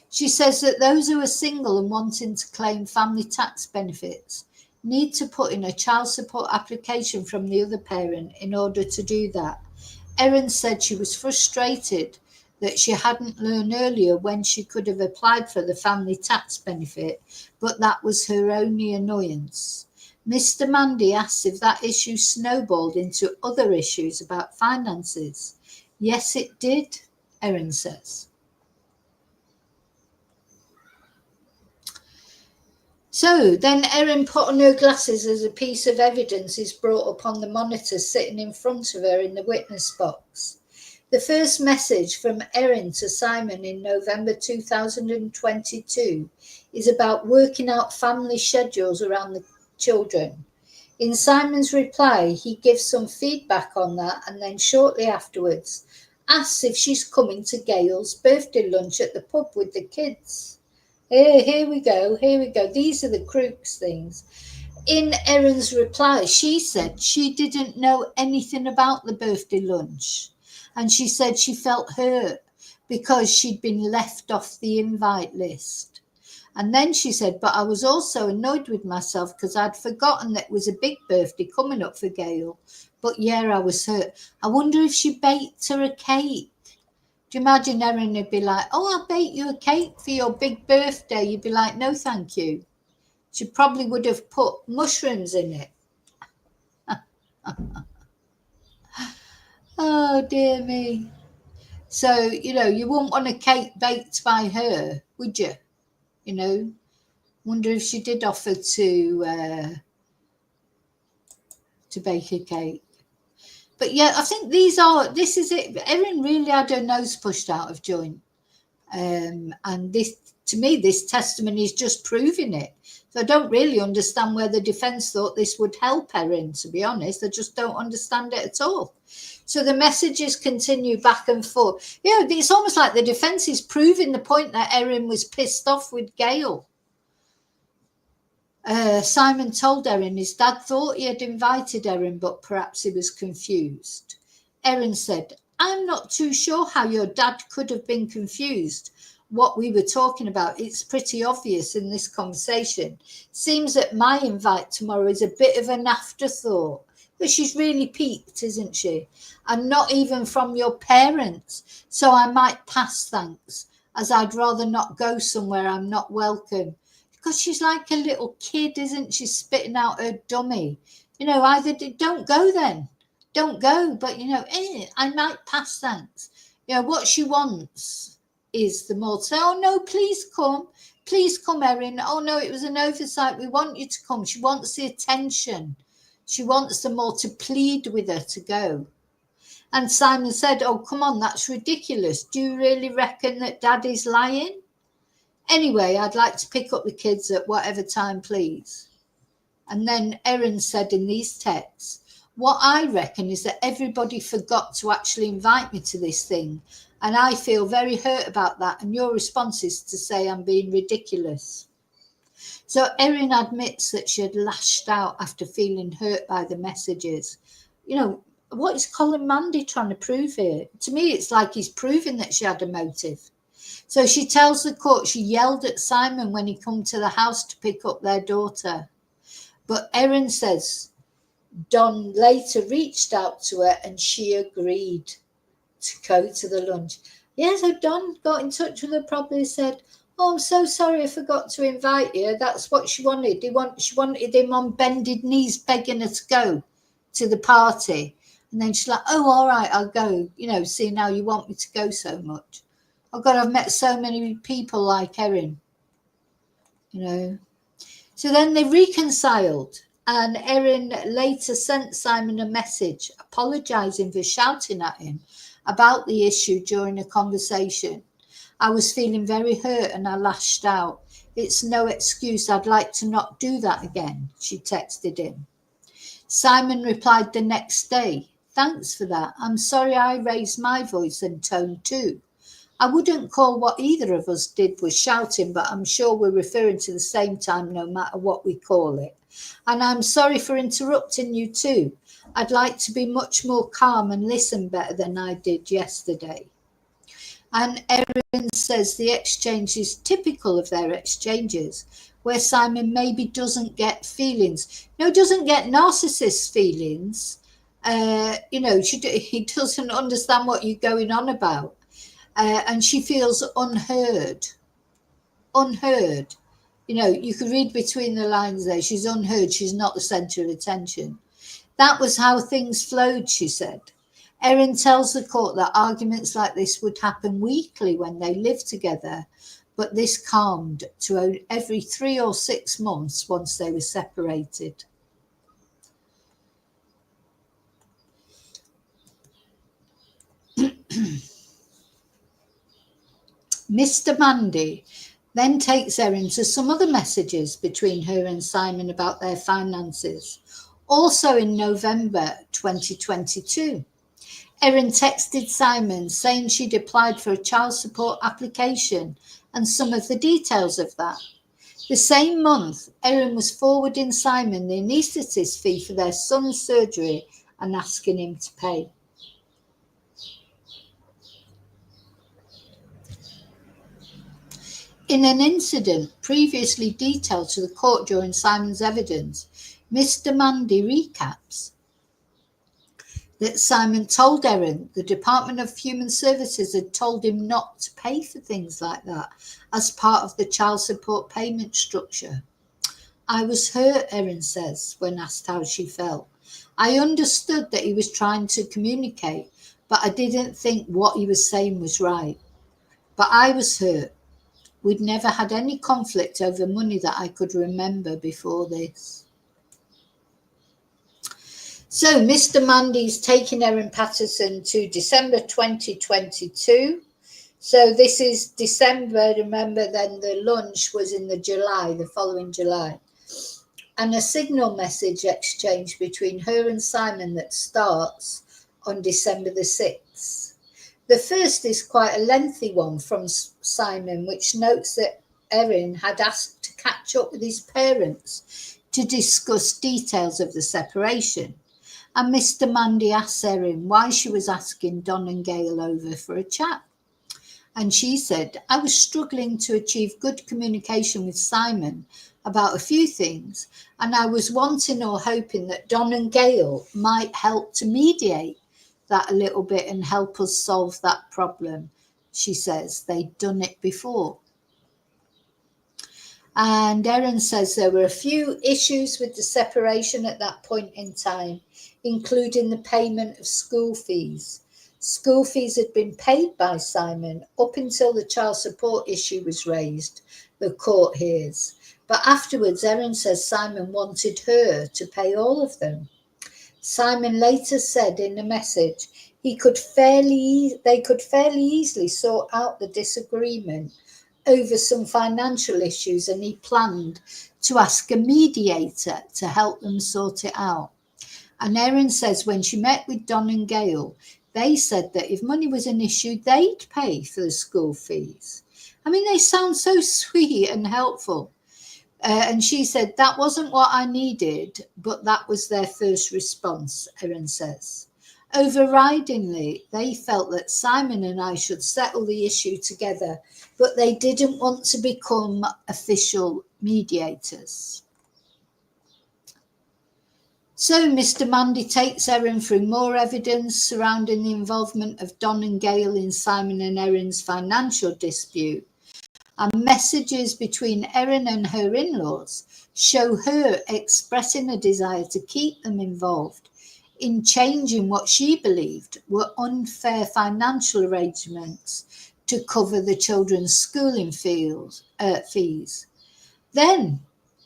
She says that those who are single and wanting to claim family tax benefits need to put in a child support application from the other parent in order to do that. Erin said she was frustrated that she hadn't learned earlier when she could have applied for the family tax benefit, but that was her only annoyance. Mr. Mandy asks if that issue snowballed into other issues about finances. Yes, it did, Erin says. So then Erin put on her glasses as a piece of evidence is brought up on the monitor sitting in front of her in the witness box. The first message from Erin to Simon in November 2022 is about working out family schedules around the children. In Simon's reply, he gives some feedback on that and then shortly afterwards asks if she's coming to Gail's birthday lunch at the pub with the kids. Here we go. These are the crux things. In Erin's reply, she said she didn't know anything about the birthday lunch. And she said she felt hurt because she'd been left off the invite list. And then she said, but I was also annoyed with myself because I'd forgotten that it was a big birthday coming up for Gail. But yeah, I was hurt. I wonder if she baked her a cake. Do you imagine Erin would be like, oh, I'll bake you a cake for your big birthday? You'd be like, no, thank you. She probably would have put mushrooms in it. Oh, dear me. So, you wouldn't want a cake baked by her, would you? Wonder if she did offer to bake a cake. But yeah, I think this is it. Erin really had her nose pushed out of joint. And this, to me, this testimony is just proving it. So I don't really understand where the defence thought this would help Erin, to be honest. I just don't understand it at all. So the messages continue back and forth. It's almost like the defence is proving the point that Erin was pissed off with Gail. Simon told Erin his dad thought he had invited Erin, but perhaps he was confused. Erin said, I'm not too sure how your dad could have been confused what we were talking about. It's pretty obvious in this conversation. Seems that my invite tomorrow is a bit of an afterthought. But she's really peaked, isn't she? And not even from your parents. So I might pass, thanks, as I'd rather not go somewhere I'm not welcome. Because she's like a little kid, isn't she, spitting out her dummy. Either don't go then. Don't go, but, I might pass, thanks. What she wants is the more to say, oh, no, please come. Please come, Erin. Oh, no, it was an oversight. We want you to come. She wants the attention. She wants them all to plead with her to go. And Simon said, oh, come on, that's ridiculous. Do you really reckon that Daddy's lying? Anyway, I'd like to pick up the kids at whatever time, please. And then Erin said in these texts, what I reckon is that everybody forgot to actually invite me to this thing. And I feel very hurt about that. And your response is to say I'm being ridiculous. So Erin admits that she had lashed out after feeling hurt by the messages. What is Colin Mandy trying to prove here? To me, it's like he's proving that she had a motive. So she tells the court she yelled at Simon when he come to the house to pick up their daughter. But Erin says Don later reached out to her and she agreed to go to the lunch. So Don got in touch with her, probably said, oh, I'm so sorry I forgot to invite you. That's what she wanted. She wanted him on bended knees begging her to go to the party. And then she's like, oh, all right, I'll go. See, now you want me to go so much. Oh, God, I've met so many people like Erin. So then they reconciled. And Erin later sent Simon a message apologising for shouting at him about the issue during a conversation. I was feeling very hurt and I lashed out. It's no excuse. I'd like to not do that again, she texted him. Simon replied the next day, thanks for that. I'm sorry I raised my voice and tone too. I wouldn't call what either of us did was shouting, but I'm sure we're referring to the same time no matter what we call it. And I'm sorry for interrupting you too. I'd like to be much more calm and listen better than I did yesterday. And Erin says the exchange is typical of their exchanges, where Simon maybe doesn't get feelings. No, doesn't get narcissist feelings. He doesn't understand what you're going on about. And she feels unheard. You could read between the lines there. She's unheard. She's not the centre of attention. That was how things flowed, she said. Erin tells the court that arguments like this would happen weekly when they lived together, but this calmed to every 3 or 6 months once they were separated. Mr. Mandy then takes Erin to some other messages between her and Simon about their finances. Also in November 2022, Erin texted Simon saying she'd applied for a child support application and some of the details of that. The same month, Erin was forwarding Simon the anaesthetist fee for their son's surgery and asking him to pay. In an incident previously detailed to the court during Simon's evidence, Mr. Mandy recaps. that Simon told Erin the Department of Human Services had told him not to pay for things like that as part of the child support payment structure. I was hurt, Erin says, when asked how she felt. I understood that he was trying to communicate, but I didn't think what he was saying was right. But I was hurt. We'd never had any conflict over money that I could remember before this. So Mr. Mandy's taking Erin Patterson to December 2022. So this is December. Remember, then the lunch was in the following July. And a signal message exchange between her and Simon that starts on December the 6th. The first is quite a lengthy one from Simon, which notes that Erin had asked to catch up with his parents to discuss details of the separation. And Mr. Mandy asks Erin why she was asking Don and Gail over for a chat. And she said, I was struggling to achieve good communication with Simon about a few things, and I was wanting or hoping that Don and Gail might help to mediate that a little bit and help us solve that problem. She says they'd done it before. And Erin says there were a few issues with the separation at that point in time, including the payment of school fees. School fees had been paid by Simon up until the child support issue was raised, the court hears. But afterwards, Erin says Simon wanted her to pay all of them. Simon later said in a message they could fairly easily sort out the disagreement over some financial issues, and he planned to ask a mediator to help them sort it out. And Erin says when she met with Don and Gail, they said that if money was an issue, they'd pay for the school fees. I mean, they sound so sweet and helpful. And she said, that wasn't what I needed, but that was their first response, Erin says. Overridingly, they felt that Simon and I should settle the issue together, but they didn't want to become official mediators. So Mr. Mandy takes Erin through more evidence surrounding the involvement of Don and Gail in Simon and Erin's financial dispute. And messages between Erin and her in-laws show her expressing a desire to keep them involved in changing what she believed were unfair financial arrangements to cover the children's schooling fees. Then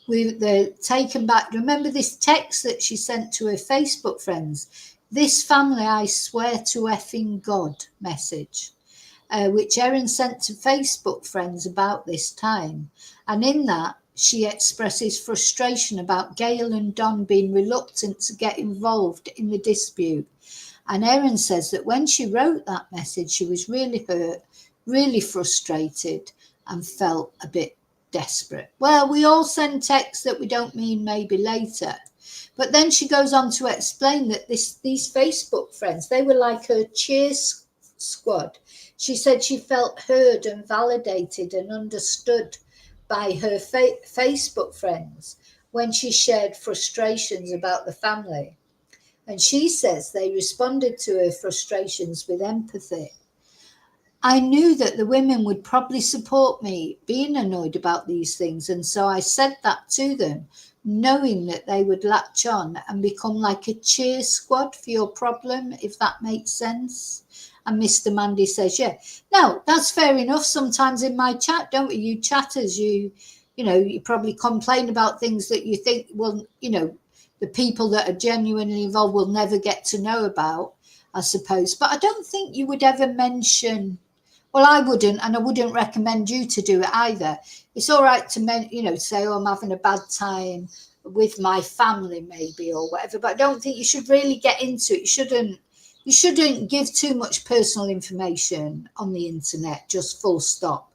they're taken back. Remember this text that she sent to her Facebook friends? This family, I swear to effing God message. Which Erin sent to Facebook friends about this time. And in that, she expresses frustration about Gail and Don being reluctant to get involved in the dispute. And Erin says that when she wrote that message, she was really hurt, really frustrated, and felt a bit desperate. Well, we all send texts that we don't mean maybe later. But then she goes on to explain that these Facebook friends, they were like her cheer squad. She said she felt heard and validated and understood by her Facebook friends when she shared frustrations about the family. And she says they responded to her frustrations with empathy. I knew that the women would probably support me being annoyed about these things, and so I said that to them, knowing that they would latch on and become like a cheer squad for your problem, if that makes sense. And Mr. Mandy says, yeah. Now, that's fair enough. Sometimes in my chat, don't we? You chatters, you probably complain about things that you think, well, the people that are genuinely involved will never get to know about, I suppose. But I don't think you would ever mention, well, I wouldn't, and I wouldn't recommend you to do it either. It's all right to, say, oh, I'm having a bad time with my family maybe or whatever, but I don't think you should really get into it. You shouldn't give too much personal information on the internet, just full stop.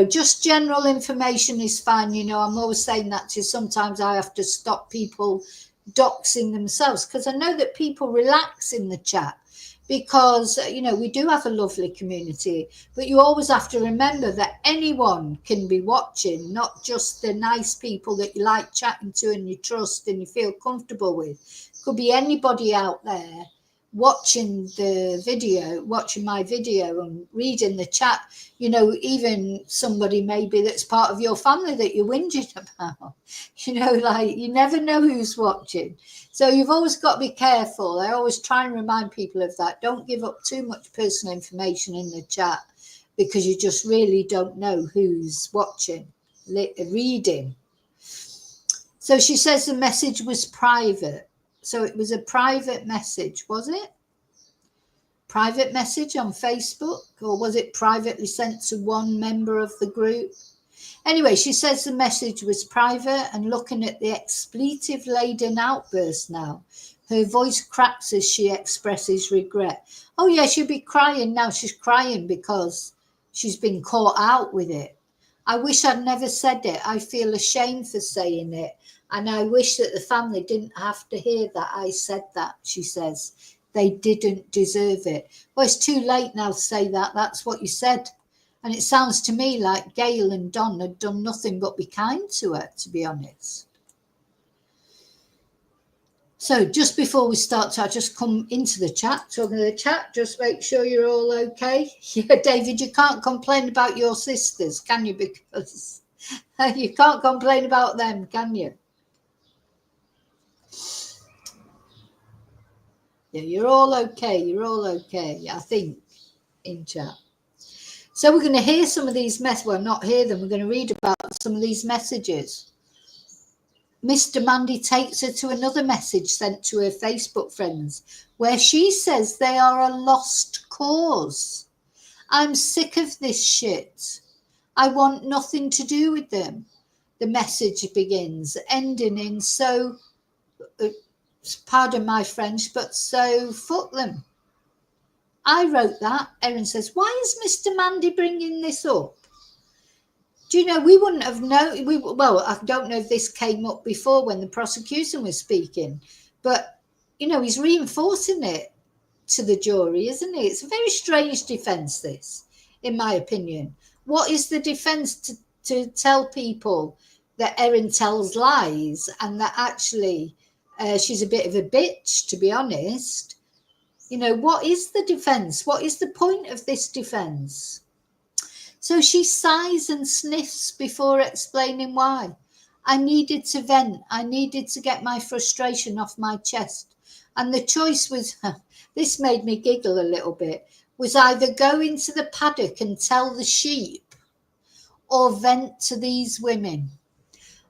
Just general information is fine. I'm always saying that to you. Sometimes I have to stop people doxing themselves because I know that people relax in the chat because, we do have a lovely community, but you always have to remember that anyone can be watching, not just the nice people that you like chatting to and you trust and you feel comfortable with. Could be anybody out there watching my video and reading the chat, you know, even somebody maybe that's part of your family that you're whinging about, you know, like you never know who's watching. So you've always got to be careful. I always try and remind people of that. Don't give up too much personal information in the chat, because you just really don't know who's watching, reading. So she says the message was private. So it was a private message, was it? Private message on Facebook, or was it privately sent to one member of the group? Anyway, she says the message was private, and looking at the expletive-laden outburst now, her voice cracks as she expresses regret. Oh yeah, she'll be crying now. She's crying because she's been caught out with it. I wish I'd never said it. I feel ashamed for saying it, and I wish that the family didn't have to hear that I said that, she says. They didn't deserve it. Well, it's too late now to say that. That's what you said. And it sounds to me like Gail and Don had done nothing but be kind to her, to be honest. So just before we start, I just come into the chat, talking to the chat, just make sure you're all okay. Yeah, David, you can't complain about your sisters, can you? Because you can't complain about them, can you? Yeah, you're all okay. You're all okay, I think, in chat. So we're going to hear some of these messages. Well, not hear them. We're going to read about some of these messages. Mr. Mandy takes her to another message sent to her Facebook friends, where she says they are a lost cause. I'm sick of this shit. I want nothing to do with them. The message begins, ending in so, pardon my French, but so fuck them. I wrote that. Erin says, why is Mr. Mandy bringing this up? Do you know, we wouldn't have known. Well, I don't know if this came up before when the prosecution was speaking, but, you know, he's reinforcing it to the jury, isn't he? It's a very strange defence, this, in my opinion. What is the defence to tell people that Erin tells lies and that actually she's a bit of a bitch, to be honest? You know, what is the defence? What is the point of this defence? So she sighs and sniffs before explaining why. I needed to vent. I needed to get my frustration off my chest. And the choice was, this made me giggle a little bit, was either go into the paddock and tell the sheep or vent to these women.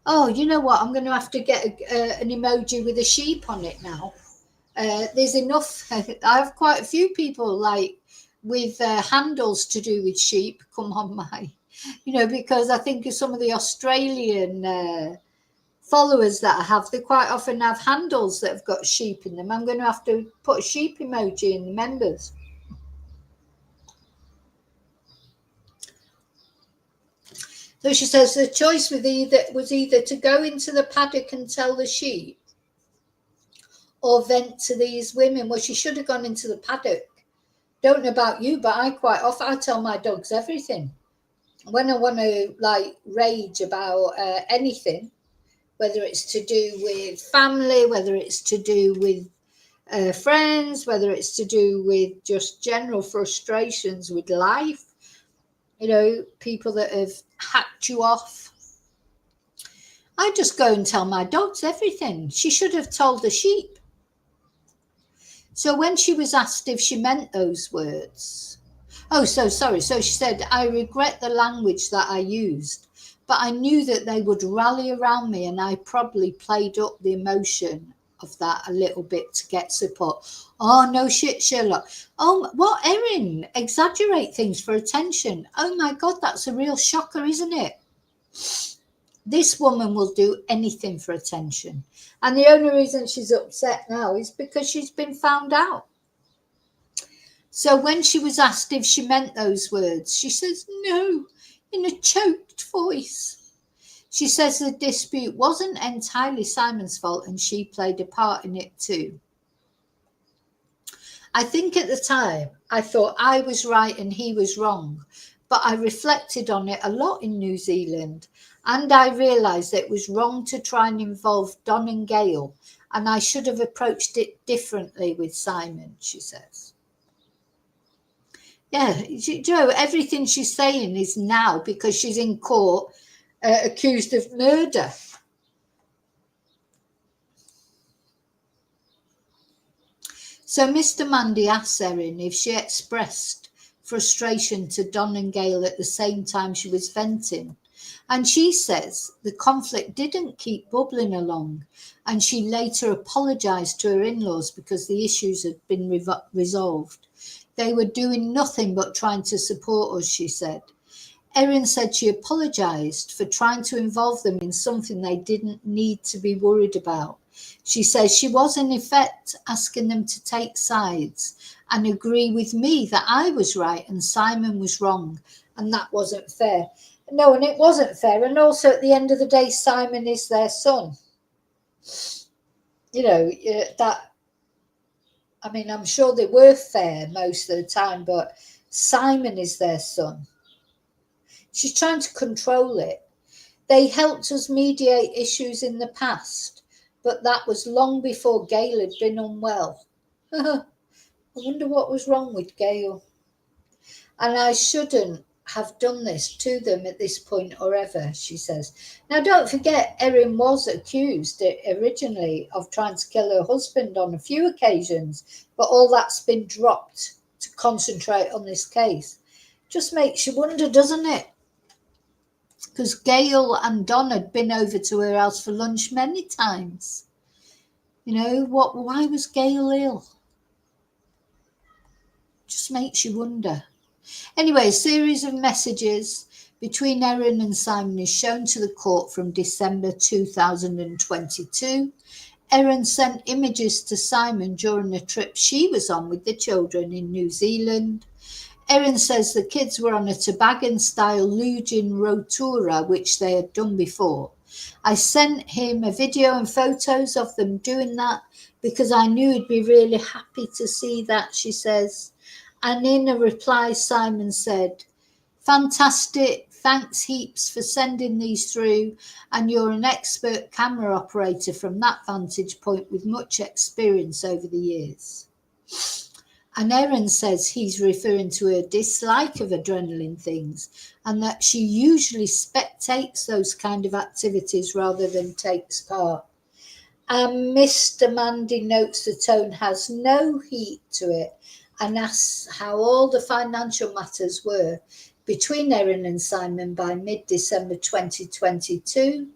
Oh, you know what? I'm going to have to get an emoji with a sheep on it now. There's enough. I have quite a few people like with handles to do with sheep come on my, you know, because I think of some of the Australian followers that I have, they quite often have handles that have got sheep in them. I'm going to have to put a sheep emoji in the members. So she says the choice was either to go into the paddock and tell the sheep or vent to these women. Well, she should have gone into the paddock. Don't know about you, but I quite often, I tell my dogs everything. When I want to like rage about anything, whether it's to do with family, whether it's to do with friends, whether it's to do with just general frustrations with life, you know, people that have hacked you off, I just go and tell my dogs everything. She should have told the sheep. So when she was asked if she meant those words, oh, so sorry. So she said, I regret the language that I used, but I knew that they would rally around me, and I probably played up the emotion of that a little bit to get support. Oh, no shit, Sherlock. Oh, what, Erin? Exaggerate things for attention. Oh my God, that's a real shocker, isn't it? This woman will do anything for attention. And the only reason she's upset now is because she's been found out. So when she was asked if she meant those words, she says, no, in a choked voice. She says the dispute wasn't entirely Simon's fault and she played a part in it too. I think at the time I thought I was right and he was wrong, but I reflected on it a lot in New Zealand, and I realised that it was wrong to try and involve Don and Gail, and I should have approached it differently with Simon, she says. Yeah, you know, everything she's saying is now because she's in court accused of murder. So Mr. Mandy asks Erin if she expressed frustration to Don and Gail at the same time she was venting. And she says the conflict didn't keep bubbling along, and she later apologised to her in-laws because the issues had been resolved. They were doing nothing but trying to support us, she said. Erin said she apologised for trying to involve them in something they didn't need to be worried about. She says she was in effect asking them to take sides and agree with me that I was right and Simon was wrong, and that wasn't fair. No, and it wasn't fair. And also at the end of the day, Simon is their son. You know, that, I mean, I'm sure they were fair most of the time, but Simon is their son. She's trying to control it. They helped us mediate issues in the past, but that was long before Gail had been unwell. I wonder what was wrong with Gail. And I shouldn't have done this to them at this point or ever, she says. Now, don't forget, Erin was accused originally of trying to kill her husband on a few occasions, but all that's been dropped to concentrate on this case. Just makes you wonder, doesn't it? Because Gail and Don had been over to her house for lunch many times. You know, why was Gail ill? Just makes you wonder. Anyway, a series of messages between Erin and Simon is shown to the court from December 2022. Erin sent images to Simon during a trip she was on with the children in New Zealand. Erin says the kids were on a toboggan-style Lugin rotura, which they had done before. I sent him a video and photos of them doing that because I knew he'd be really happy to see that, she says. And in a reply, Simon said, "Fantastic, thanks heaps for sending these through, and you're an expert camera operator from that vantage point with much experience over the years." And Erin says he's referring to her dislike of adrenaline things and that she usually spectates those kind of activities rather than takes part. And Mr. Mandy notes the tone has no heat to it and asks how all the financial matters were between Erin and Simon by mid-December 2022.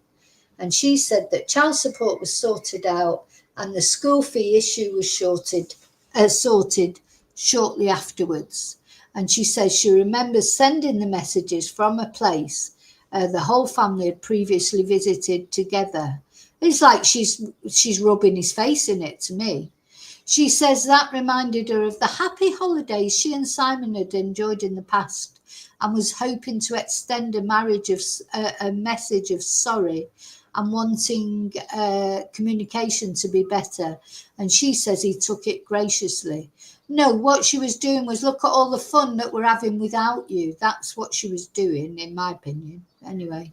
And she said that child support was sorted out and the school fee issue was sorted shortly afterwards. And she says she remembers sending the messages from a place the whole family had previously visited together. It's like she's rubbing his face in it to me. She says that reminded her of the happy holidays she and Simon had enjoyed in the past and was hoping to extend a message of sorry and wanting communication to be better. And she says he took it graciously. No, what she was doing was look at all the fun that we're having without you. That's what she was doing, in my opinion. Anyway,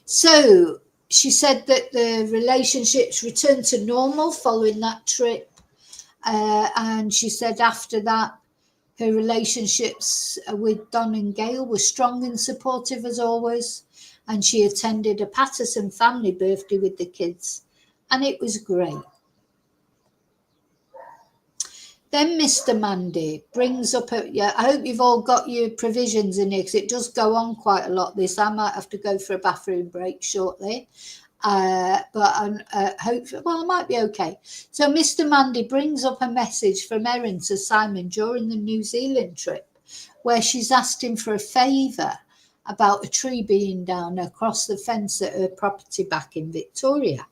so she said that the relationships returned to normal following that trip. And she said after that, her relationships with Don and Gail were strong and supportive as always. And she attended a Patterson family birthday with the kids. And it was great. Then Mr. Mandy brings up, I hope you've all got your provisions in here because it does go on quite a lot this. I might have to go for a bathroom break shortly. But hopefully, well, I might be okay. So Mr. Mandy brings up a message from Erin to Simon during the New Zealand trip where she's asked him for a favour about a tree being down across the fence at her property back in Victoria.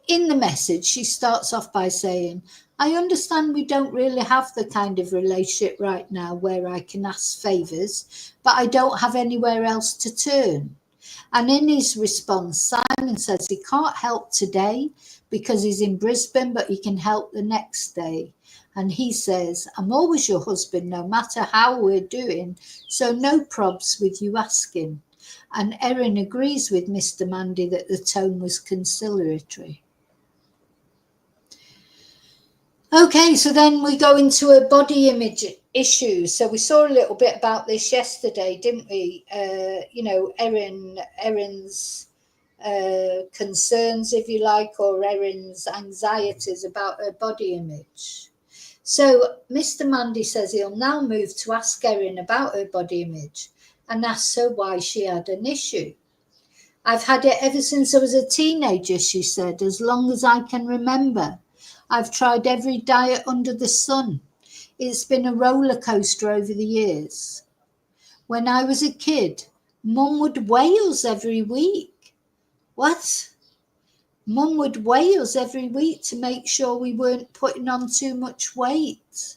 In the message, she starts off by saying, "I understand we don't really have the kind of relationship right now where I can ask favours, but I don't have anywhere else to turn." And in his response, Simon says he can't help today because he's in Brisbane, but he can help the next day. And he says, I'm always your husband, no matter how we're doing, so no probs with you asking. And Erin agrees with Mr. Mandy that the tone was conciliatory. Okay, so then we go into a body image issue. So we saw a little bit about this yesterday, didn't we? Erin's concerns, if you like, or Erin's anxieties about her body image. So Mr. Mandy says he'll now move to ask Erin about her body image and asks her why she had an issue. I've had it ever since I was a teenager, she said, as long as I can remember. I've tried every diet under the sun. It's been a roller coaster over the years. When I was a kid, Mum would weigh us every week. What? Mum would weigh us every week to make sure we weren't putting on too much weight.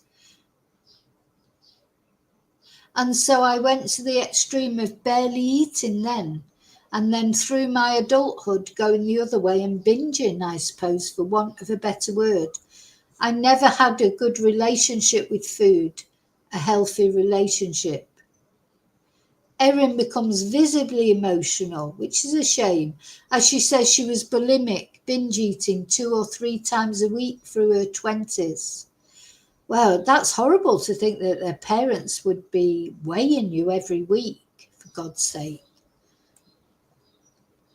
And so I went to the extreme of barely eating then, and then through my adulthood going the other way and binging, I suppose, for want of a better word. I never had a good relationship with food, a healthy relationship. Erin becomes visibly emotional, which is a shame, as she says she was bulimic, binge eating 2 or 3 times a week through her 20s. Well, that's horrible to think that their parents would be weighing you every week, for God's sake.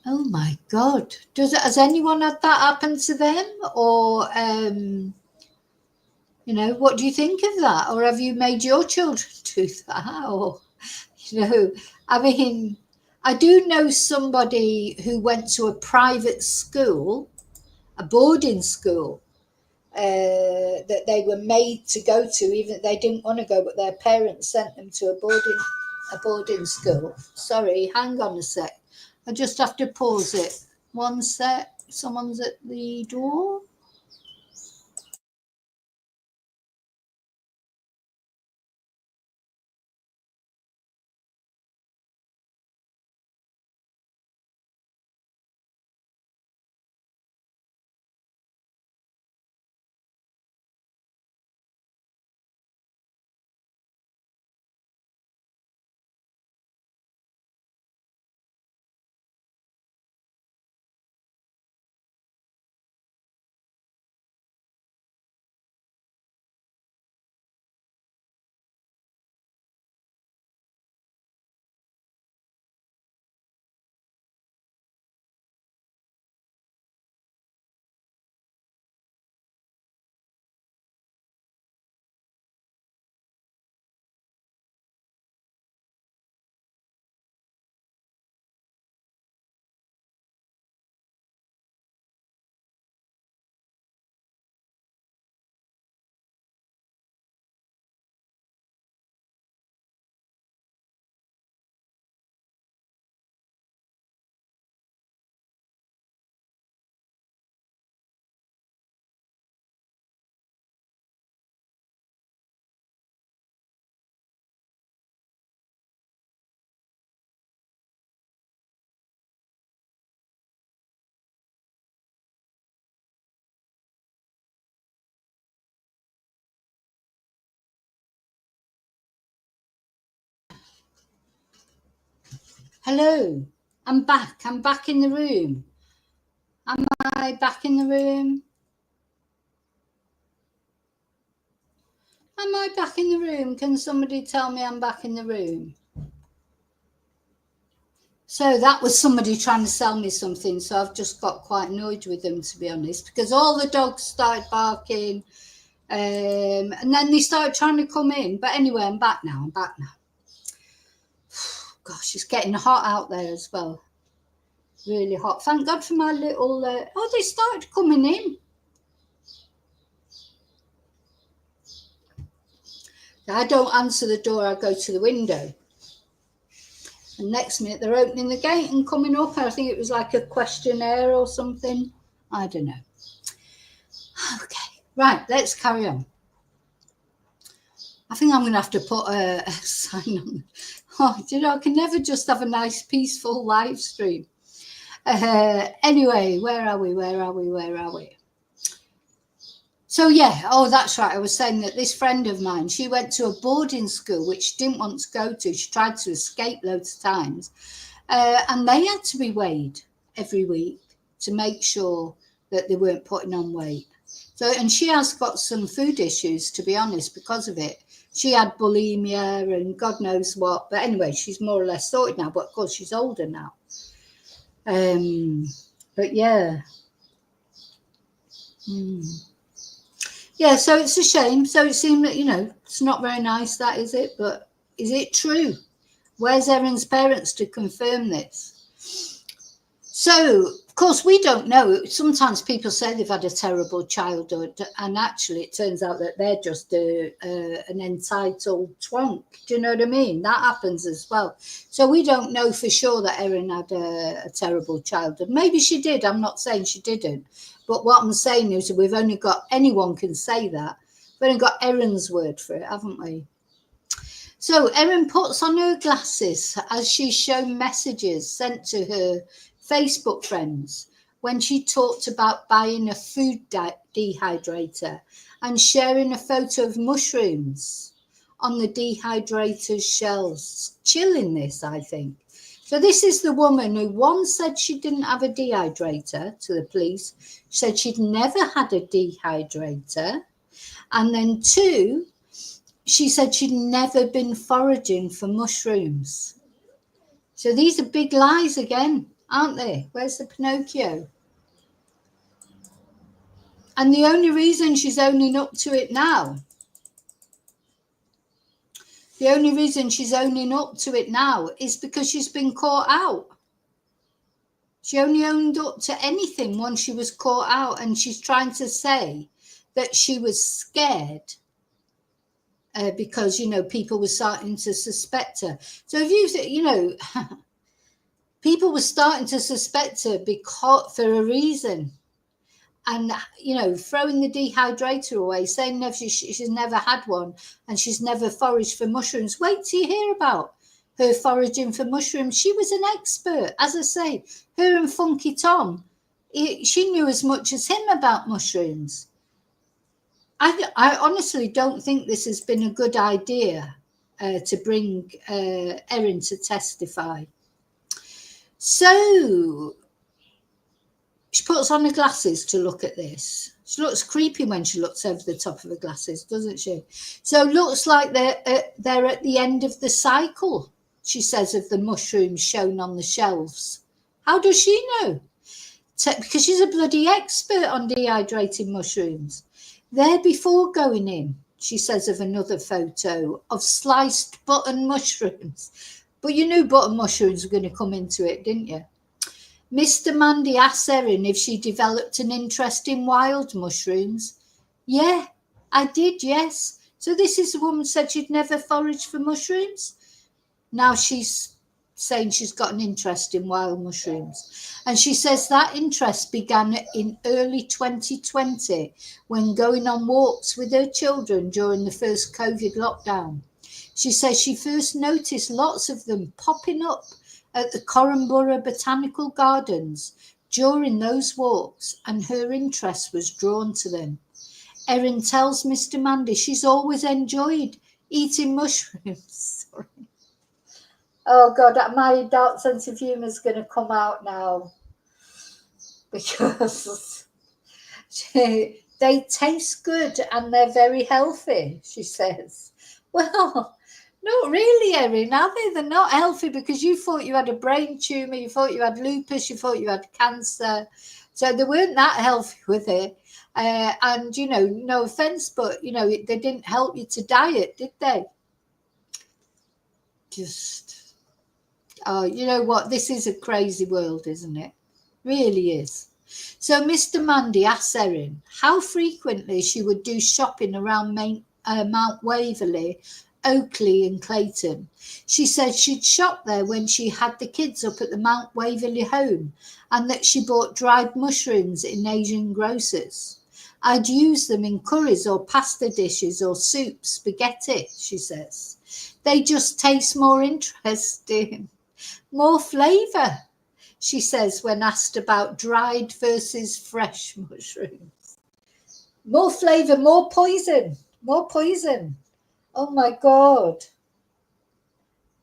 Oh my God. Has anyone had that happen to them? Or, what do you think of that? Or have you made your children do that? Or, I do know somebody who went to a private school, a boarding school, that they were made to go to, even if they didn't want to go, but their parents sent them to a boarding school. Sorry, hang on a sec. I just have to pause it. One sec. Someone's at the door. Hello, I'm back. I'm back in the room. Am I back in the room? Am I back in the room? Can somebody tell me I'm back in the room? So that was somebody trying to sell me something. So I've just got quite annoyed with them, to be honest, because all the dogs started barking, and then they started trying to come in. But anyway, I'm back now. Gosh, it's getting hot out there as well. Really hot. Thank God for my little... they started coming in. I don't answer the door. I go to the window. And next minute, they're opening the gate and coming up. I think it was like a questionnaire or something. I don't know. Okay, right, let's carry on. I think I'm going to have to put a sign on. I can never just have a nice, peaceful live stream. Anyway, where are we? So yeah, oh, that's right. I was saying that this friend of mine, she went to a boarding school which she didn't want to go to. She tried to escape loads of times, and they had to be weighed every week to make sure that they weren't putting on weight. So, and she has got some food issues, to be honest, because of it. She had bulimia and God knows what. But anyway, she's more or less sorted now. But of course, she's older now. But yeah. Yeah, so it's a shame. So it seemed that, it's not very nice, that, is it? But is it true? Where's Erin's parents to confirm this? So, of course, we don't know. Sometimes people say they've had a terrible childhood, and actually it turns out that they're just an entitled twonk. Do you know what I mean? That happens as well. So we don't know for sure that Erin had a terrible childhood. Maybe she did. I'm not saying she didn't. But what I'm saying is we've only got, anyone can say that. We've only got Erin's word for it, haven't we? So Erin puts on her glasses as she's shown messages sent to her Facebook friends when she talked about buying a food dehydrator and sharing a photo of mushrooms on the dehydrator's shelves. Chilling this, I think. So this is the woman who once said she didn't have a dehydrator to the police, said she'd never had a dehydrator, and then two, she said she'd never been foraging for mushrooms. So these are big lies again, aren't they? Where's the Pinocchio? And the only reason she's owning up to it now, is because she's been caught out. She only owned up to anything once she was caught out, and she's trying to say that she was scared because, people were starting to suspect her. So if people were starting to suspect her because for a reason. And, throwing the dehydrator away, saying she's never had one and she's never foraged for mushrooms. Wait till you hear about her foraging for mushrooms. She was an expert. As I say, her and Funky Tom, she knew as much as him about mushrooms. I honestly don't think this has been a good idea to bring Erin to testify. So she puts on her glasses to look at this. She looks creepy when she looks over the top of her glasses, doesn't she? So it looks like they're at the end of the cycle, she says, of the mushrooms shown on the shelves. How does she know? Because she's a bloody expert on dehydrating mushrooms. There before going in, she says of another photo of sliced button mushrooms. But you knew button mushrooms were going to come into it, didn't you? Mr. Mandy asked Erin if she developed an interest in wild mushrooms. Yeah, I did, yes. So this is a woman said she'd never foraged for mushrooms. Now she's saying she's got an interest in wild mushrooms. And she says that interest began in early 2020 when going on walks with her children during the first COVID lockdown. She says she first noticed lots of them popping up at the Corranborough Botanical Gardens during those walks, and her interest was drawn to them. Erin tells Mr. Mandy she's always enjoyed eating mushrooms. Sorry. Oh God, my dark sense of humour is going to come out now because they taste good and they're very healthy, she says. Well, not really, Erin, are they? They're not healthy because you thought you had a brain tumour, you thought you had lupus, you thought you had cancer. So they weren't that healthy with it. And, no offence, but, they didn't help you to diet, did they? Oh, you know what? This is a crazy world, isn't it? Really is. So Mr. Mandy asked Erin how frequently she would do shopping around Mount Waverley, Oakley and Clayton. She said she'd shop there when she had the kids up at the Mount Waverley home and that she bought dried mushrooms in Asian grocers. I'd use them in curries or pasta dishes or soup, spaghetti, she says. They just taste more interesting. More flavour, she says when asked about dried versus fresh mushrooms. More flavour, more poison, more poison. Oh my God.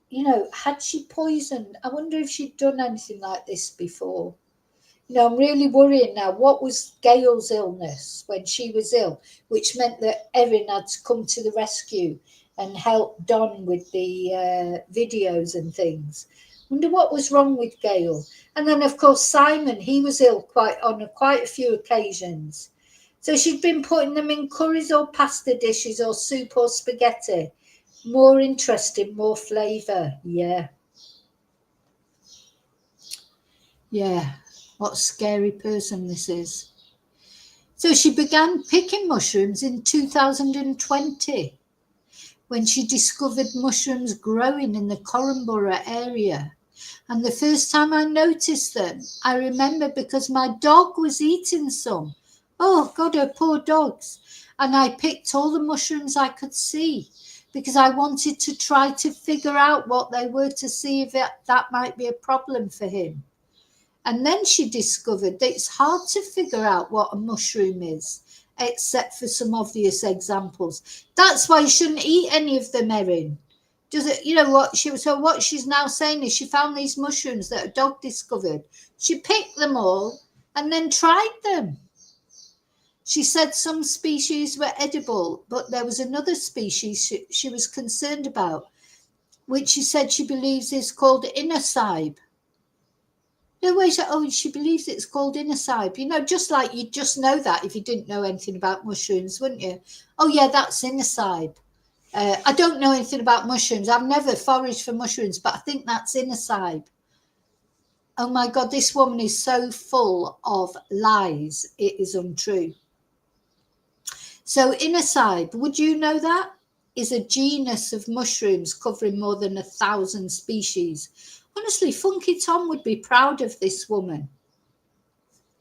You know, had she poisoned? I wonder if she'd done anything like this before. You know, I'm really worrying now. What was Gail's illness when she was ill, which meant that Erin had to come to the rescue and help Don with the videos and things. Wonder what was wrong with Gail. And then, of course, Simon, he was ill quite a few occasions. So she'd been putting them in curries or pasta dishes or soup or spaghetti. More interesting, more flavour. Yeah. Yeah. What a scary person this is. So she began picking mushrooms in 2020 when she discovered mushrooms growing in the Corranborough area. And the first time I noticed them, I remember because my dog was eating some. Oh, God, her poor dogs. And I picked all the mushrooms I could see because I wanted to try to figure out what they were to see if that might be a problem for him. And then she discovered that it's hard to figure out what a mushroom is, except for some obvious examples. That's why you shouldn't eat any of them, Erin. Does it, you know what what she's now saying is she found these mushrooms that a dog discovered. She picked them all and then tried them. She said some species were edible, but there was another species she was concerned about, which she said she believes is called innercibe. No way. Oh, she believes it's called innercibe. You know, just like you'd just know that if you didn't know anything about mushrooms, wouldn't you? Oh, yeah, that's innercibe. I don't know anything about mushrooms. I've never foraged for mushrooms, but I think that's innercibe. Oh, my God, this woman is so full of lies. It is untrue. So innercibe, would you know that? Is a genus of mushrooms covering more than 1,000 species. Honestly, Funky Tom would be proud of this woman.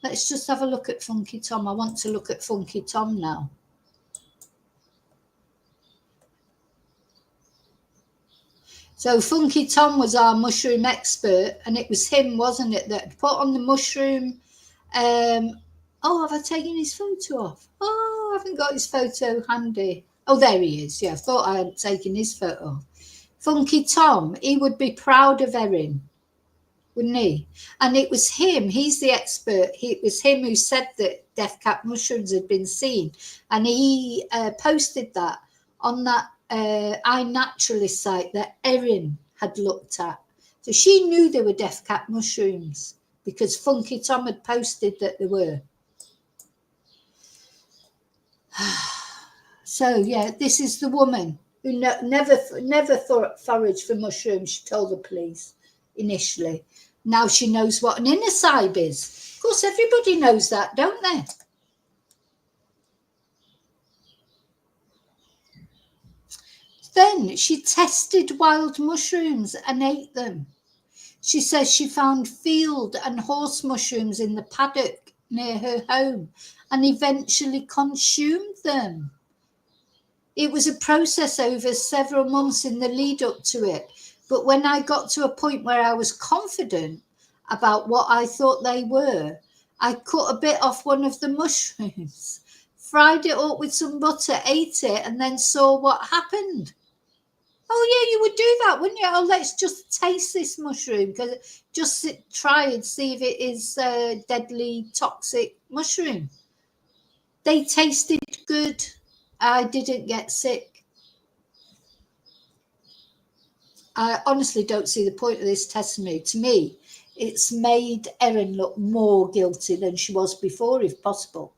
Let's just have a look at Funky Tom. I want to look at Funky Tom now. So Funky Tom was our mushroom expert, and it was him, wasn't it, that put on the mushroom. Oh, have I taken his photo off? Oh, I haven't got his photo handy. Oh, there he is. Yeah, I thought I had taken his photo off. Funky Tom, he would be proud of Erin, wouldn't he? And it was him, he's the expert. It was him who said that death cap mushrooms had been seen. And he posted that on that iNaturalist site that Erin had looked at. So she knew there were death cap mushrooms because Funky Tom had posted that there were. So, yeah, this is the woman who never foraged for mushrooms, she told the police initially. Now she knows what an innercibe is. Of course, everybody knows that, don't they? Then she tested wild mushrooms and ate them. She says she found field and horse mushrooms in the paddock near her home and eventually consumed them. It was a process over several months in the lead up to it. But when I got to a point where I was confident about what I thought they were, I cut a bit off one of the mushrooms, fried it up with some butter, ate it, and then saw what happened. Oh, yeah, you would do that, wouldn't you? Oh, let's just taste this mushroom, because just try and see if it is a deadly toxic mushroom. They tasted good. I didn't get sick. I honestly don't see the point of this testimony. To me, it's made Erin look more guilty than she was before, if possible.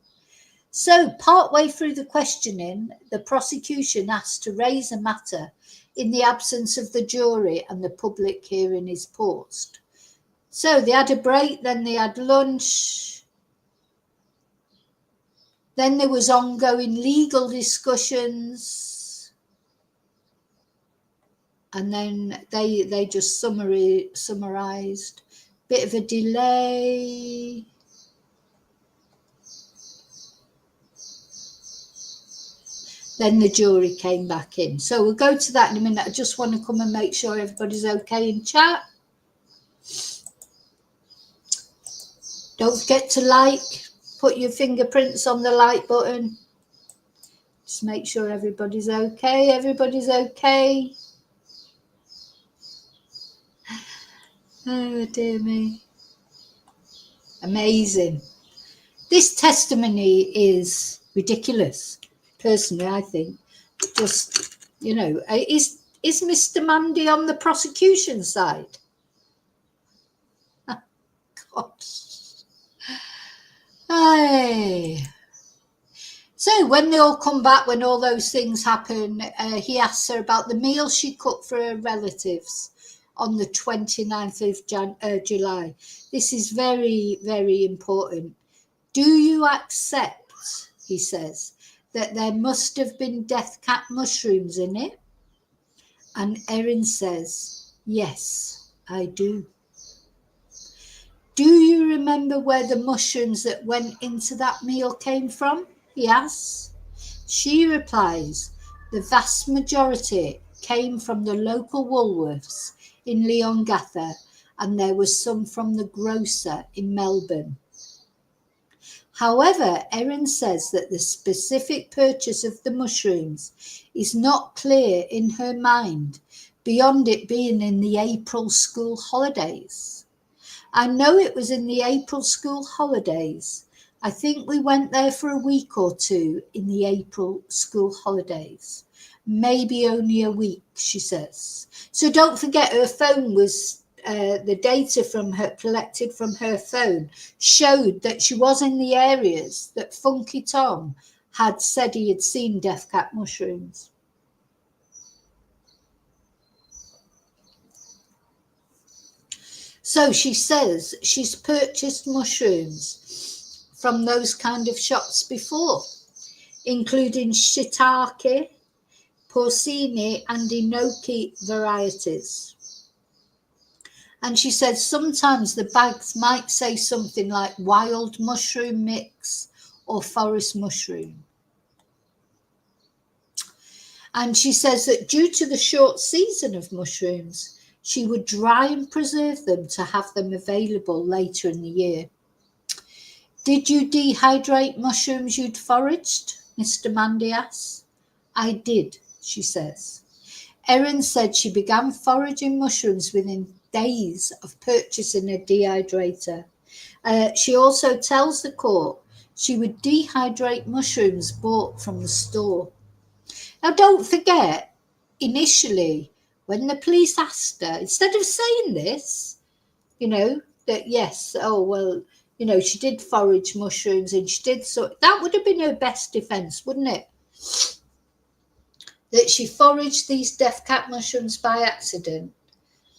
So, partway through the questioning, the prosecution asked to raise a matter in the absence of the jury and the public hearing is paused. So, they had a break, then they had lunch. Then there was ongoing legal discussions. And then they just summarised. Bit of a delay. Then the jury came back in. So we'll go to that in a minute. I just want to come and make sure everybody's okay in chat. Don't forget to like. Put your fingerprints on the like button. Just make sure everybody's okay. Everybody's okay. Oh, dear me. Amazing. This testimony is ridiculous, personally, I think. Just, is Mr. Mandy on the prosecution side? God. Hey. So when they all come back, when all those things happen, he asks her about the meal she cooked for her relatives on the 29th of July. This is very, very important. Do you accept, he says, that there must have been death cap mushrooms in it? And Erin says, yes, I do. Do you remember where the mushrooms that went into that meal came from? He asks. She replies, the vast majority came from the local Woolworths in Leongatha, and there was some from the grocer in Melbourne. However, Erin says that the specific purchase of the mushrooms is not clear in her mind, beyond it being in the April school holidays. I know it was in the April school holidays. I think we went there for a week or two in the April school holidays. Maybe only a week, she says. So don't forget, her phone was, the data from her collected from her phone showed that she was in the areas that Funky Tom had said he had seen death cap mushrooms. So she says she's purchased mushrooms from those kind of shops before, including shiitake, porcini, and enoki varieties. And she said sometimes the bags might say something like wild mushroom mix or forest mushroom. And she says that due to the short season of mushrooms, she would dry and preserve them to have them available later in the year. Did you dehydrate mushrooms you'd foraged? Mr. Mandy asks. I did, she says. Erin said she began foraging mushrooms within days of purchasing a dehydrator. She also tells the court she would dehydrate mushrooms bought from the store. Now, don't forget, initially, when the police asked her, instead of saying this, that yes, oh, well, she did forage mushrooms and she did, so that would have been her best defense, wouldn't it? That she foraged these death cap mushrooms by accident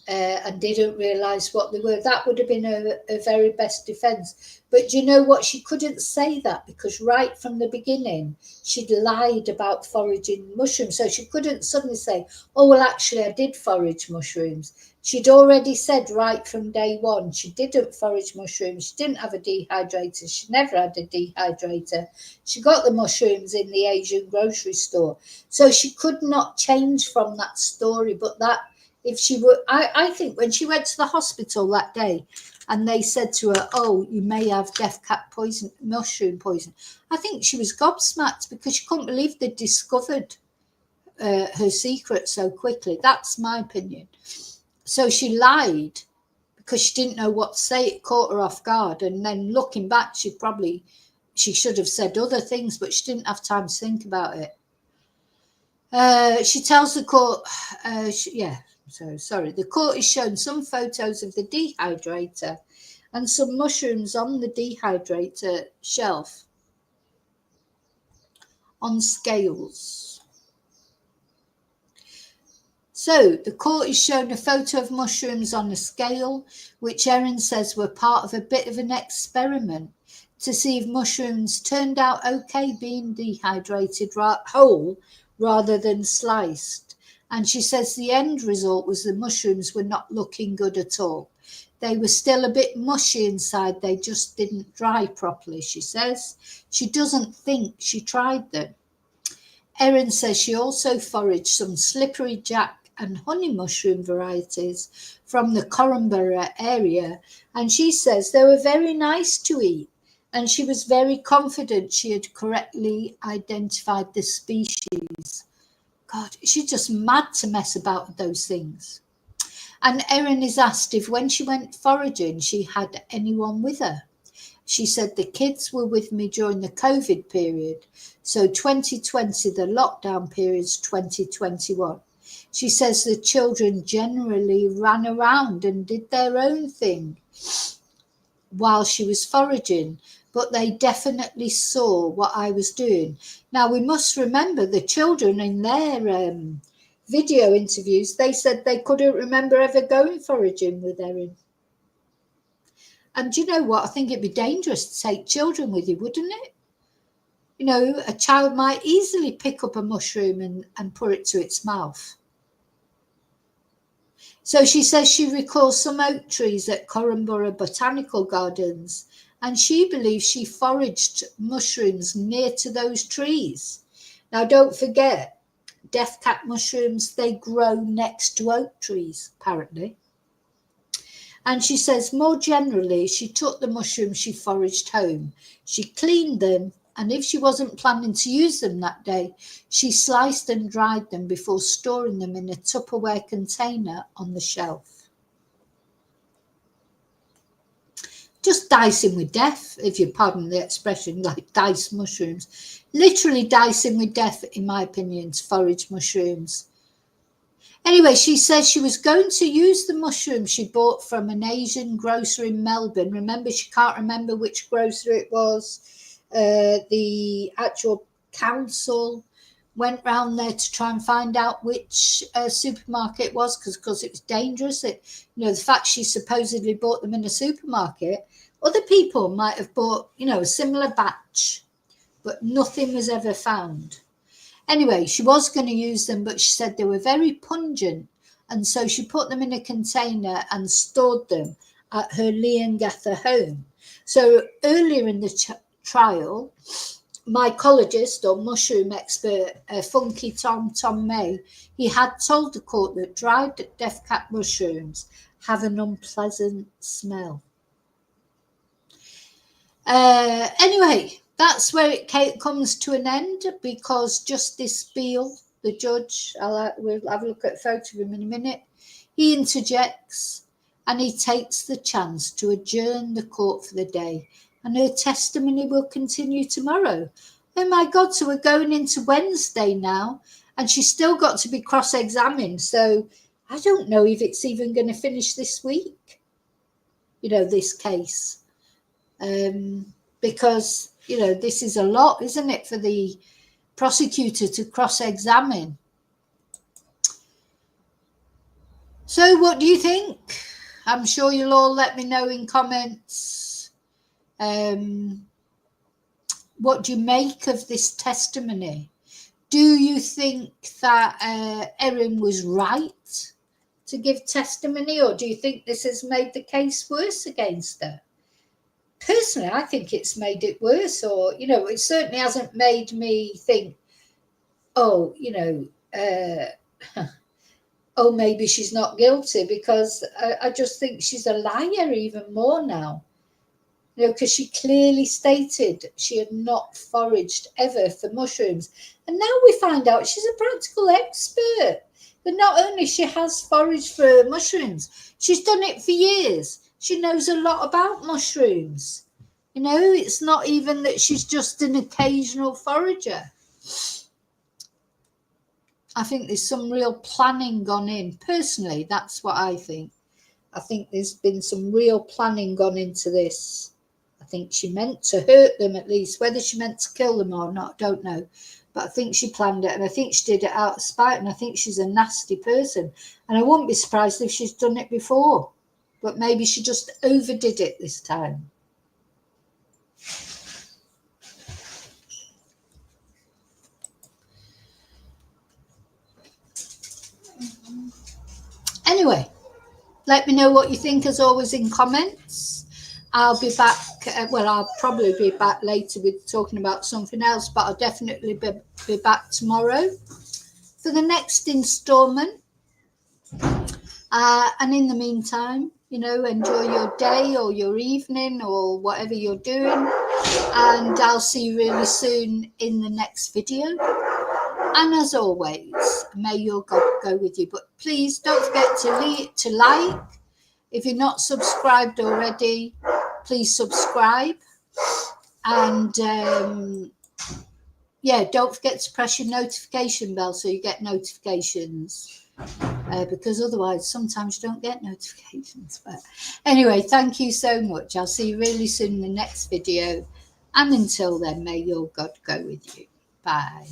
and didn't realise what they were. That would have been her very best defence. But you know what? She couldn't say that because right from the beginning, she'd lied about foraging mushrooms. So she couldn't suddenly say, oh, well, actually, I did forage mushrooms. She'd already said right from day one she didn't forage mushrooms. She didn't have a dehydrator. She never had a dehydrator. She got the mushrooms in the Asian grocery store. So she could not change from that story. But that, if she were, I think when she went to the hospital that day and they said to her, oh, you may have death cap poison, mushroom poison, I think she was gobsmacked because she couldn't believe they'd discovered her secret so quickly. That's my opinion. So she lied because she didn't know what to say. It caught her off guard. And then looking back, she should have said other things, but she didn't have time to think about it. She tells the court, the court is shown some photos of the dehydrator and some mushrooms on the dehydrator shelf on scales. So the court is shown a photo of mushrooms on a scale, which Erin says were part of a bit of an experiment to see if mushrooms turned out okay being dehydrated whole rather than sliced. And she says the end result was the mushrooms were not looking good at all. They were still a bit mushy inside. They just didn't dry properly, she says. She doesn't think she tried them. Erin says she also foraged some slippery jack and honey mushroom varieties from the Corumburra area, and she says they were very nice to eat and she was very confident she had correctly identified the species. God, she's just mad to mess about with those things. And Erin is asked if when she went foraging, she had anyone with her. She said, the kids were with me during the COVID period. So 2020, the lockdown period's 2021. She says the children generally ran around and did their own thing while she was foraging, but they definitely saw what I was doing. Now, we must remember the children in their video interviews, they said they couldn't remember ever going foraging with Erin. And do you know what? I think it'd be dangerous to take children with you, wouldn't it? You know, a child might easily pick up a mushroom and put it to its mouth. So she says she recalls some oak trees at Corranborough Botanical Gardens, and she believes she foraged mushrooms near to those trees. Now, don't forget, death cap mushrooms, they grow next to oak trees, apparently. And she says, more generally, she took the mushrooms she foraged home. She cleaned them, and if she wasn't planning to use them that day, she sliced and dried them before storing them in a Tupperware container on the shelf. Just dicing with death, if you pardon the expression, like dice mushrooms. Literally dicing with death, in my opinion, to forage mushrooms. Anyway, she says she was going to use the mushrooms she bought from an Asian grocer in Melbourne. Remember, she can't remember which grocer it was. The actual council went round there to try and find out which supermarket it was, because it was dangerous. The fact she supposedly bought them in a supermarket, other people might have bought, a similar batch, but nothing was ever found. Anyway, she was going to use them, but she said they were very pungent, and so she put them in a container and stored them at her Leongatha home. So earlier in the trial, mycologist or mushroom expert, Funky Tom May, he had told the court that dried death cap mushrooms have an unpleasant smell. Anyway, that's where it comes to an end, because Justice Beale, the judge, we'll have a look at a photo of him in a minute, he interjects and he takes the chance to adjourn the court for the day, and her testimony will continue tomorrow. Oh my God, so we're going into Wednesday now, and she's still got to be cross-examined, so I don't know if it's even going to finish this week, this case. Because, this is a lot, isn't it, for the prosecutor to cross-examine. So what do you think? I'm sure you'll all let me know in comments. What do you make of this testimony? Do you think that Erin was right to give testimony, or do you think this has made the case worse against her? Personally, I think it's made it worse, or, it certainly hasn't made me think, oh, oh, maybe she's not guilty, because I just think she's a liar even more now. Because she clearly stated she had not foraged ever for mushrooms. And now we find out she's a practical expert. But not only she has foraged for mushrooms, she's done it for years. She knows a lot about mushrooms. It's not even that she's just an occasional forager. I think there's some real planning gone in. Personally, that's what I think. I think there's been some real planning gone into this. I think she meant to hurt them, at least. Whether she meant to kill them or not, I don't know. But I think she planned it, and I think she did it out of spite, and I think she's a nasty person. And I wouldn't be surprised if she's done it before. But maybe she just overdid it this time. Anyway, let me know what you think, as always, in comments. I'll be back. I'll probably be back later with talking about something else, but I'll definitely be back tomorrow for the next installment. And in the meantime, enjoy your day or your evening or whatever you're doing. And I'll see you really soon in the next video. And as always, may your God go with you. But please don't forget to like. If you're not subscribed already, please subscribe. And don't forget to press your notification bell so you get notifications. Because otherwise sometimes you don't get notifications. But anyway, thank you so much. I'll see you really soon in the next video. And until then, may your God go with you. Bye.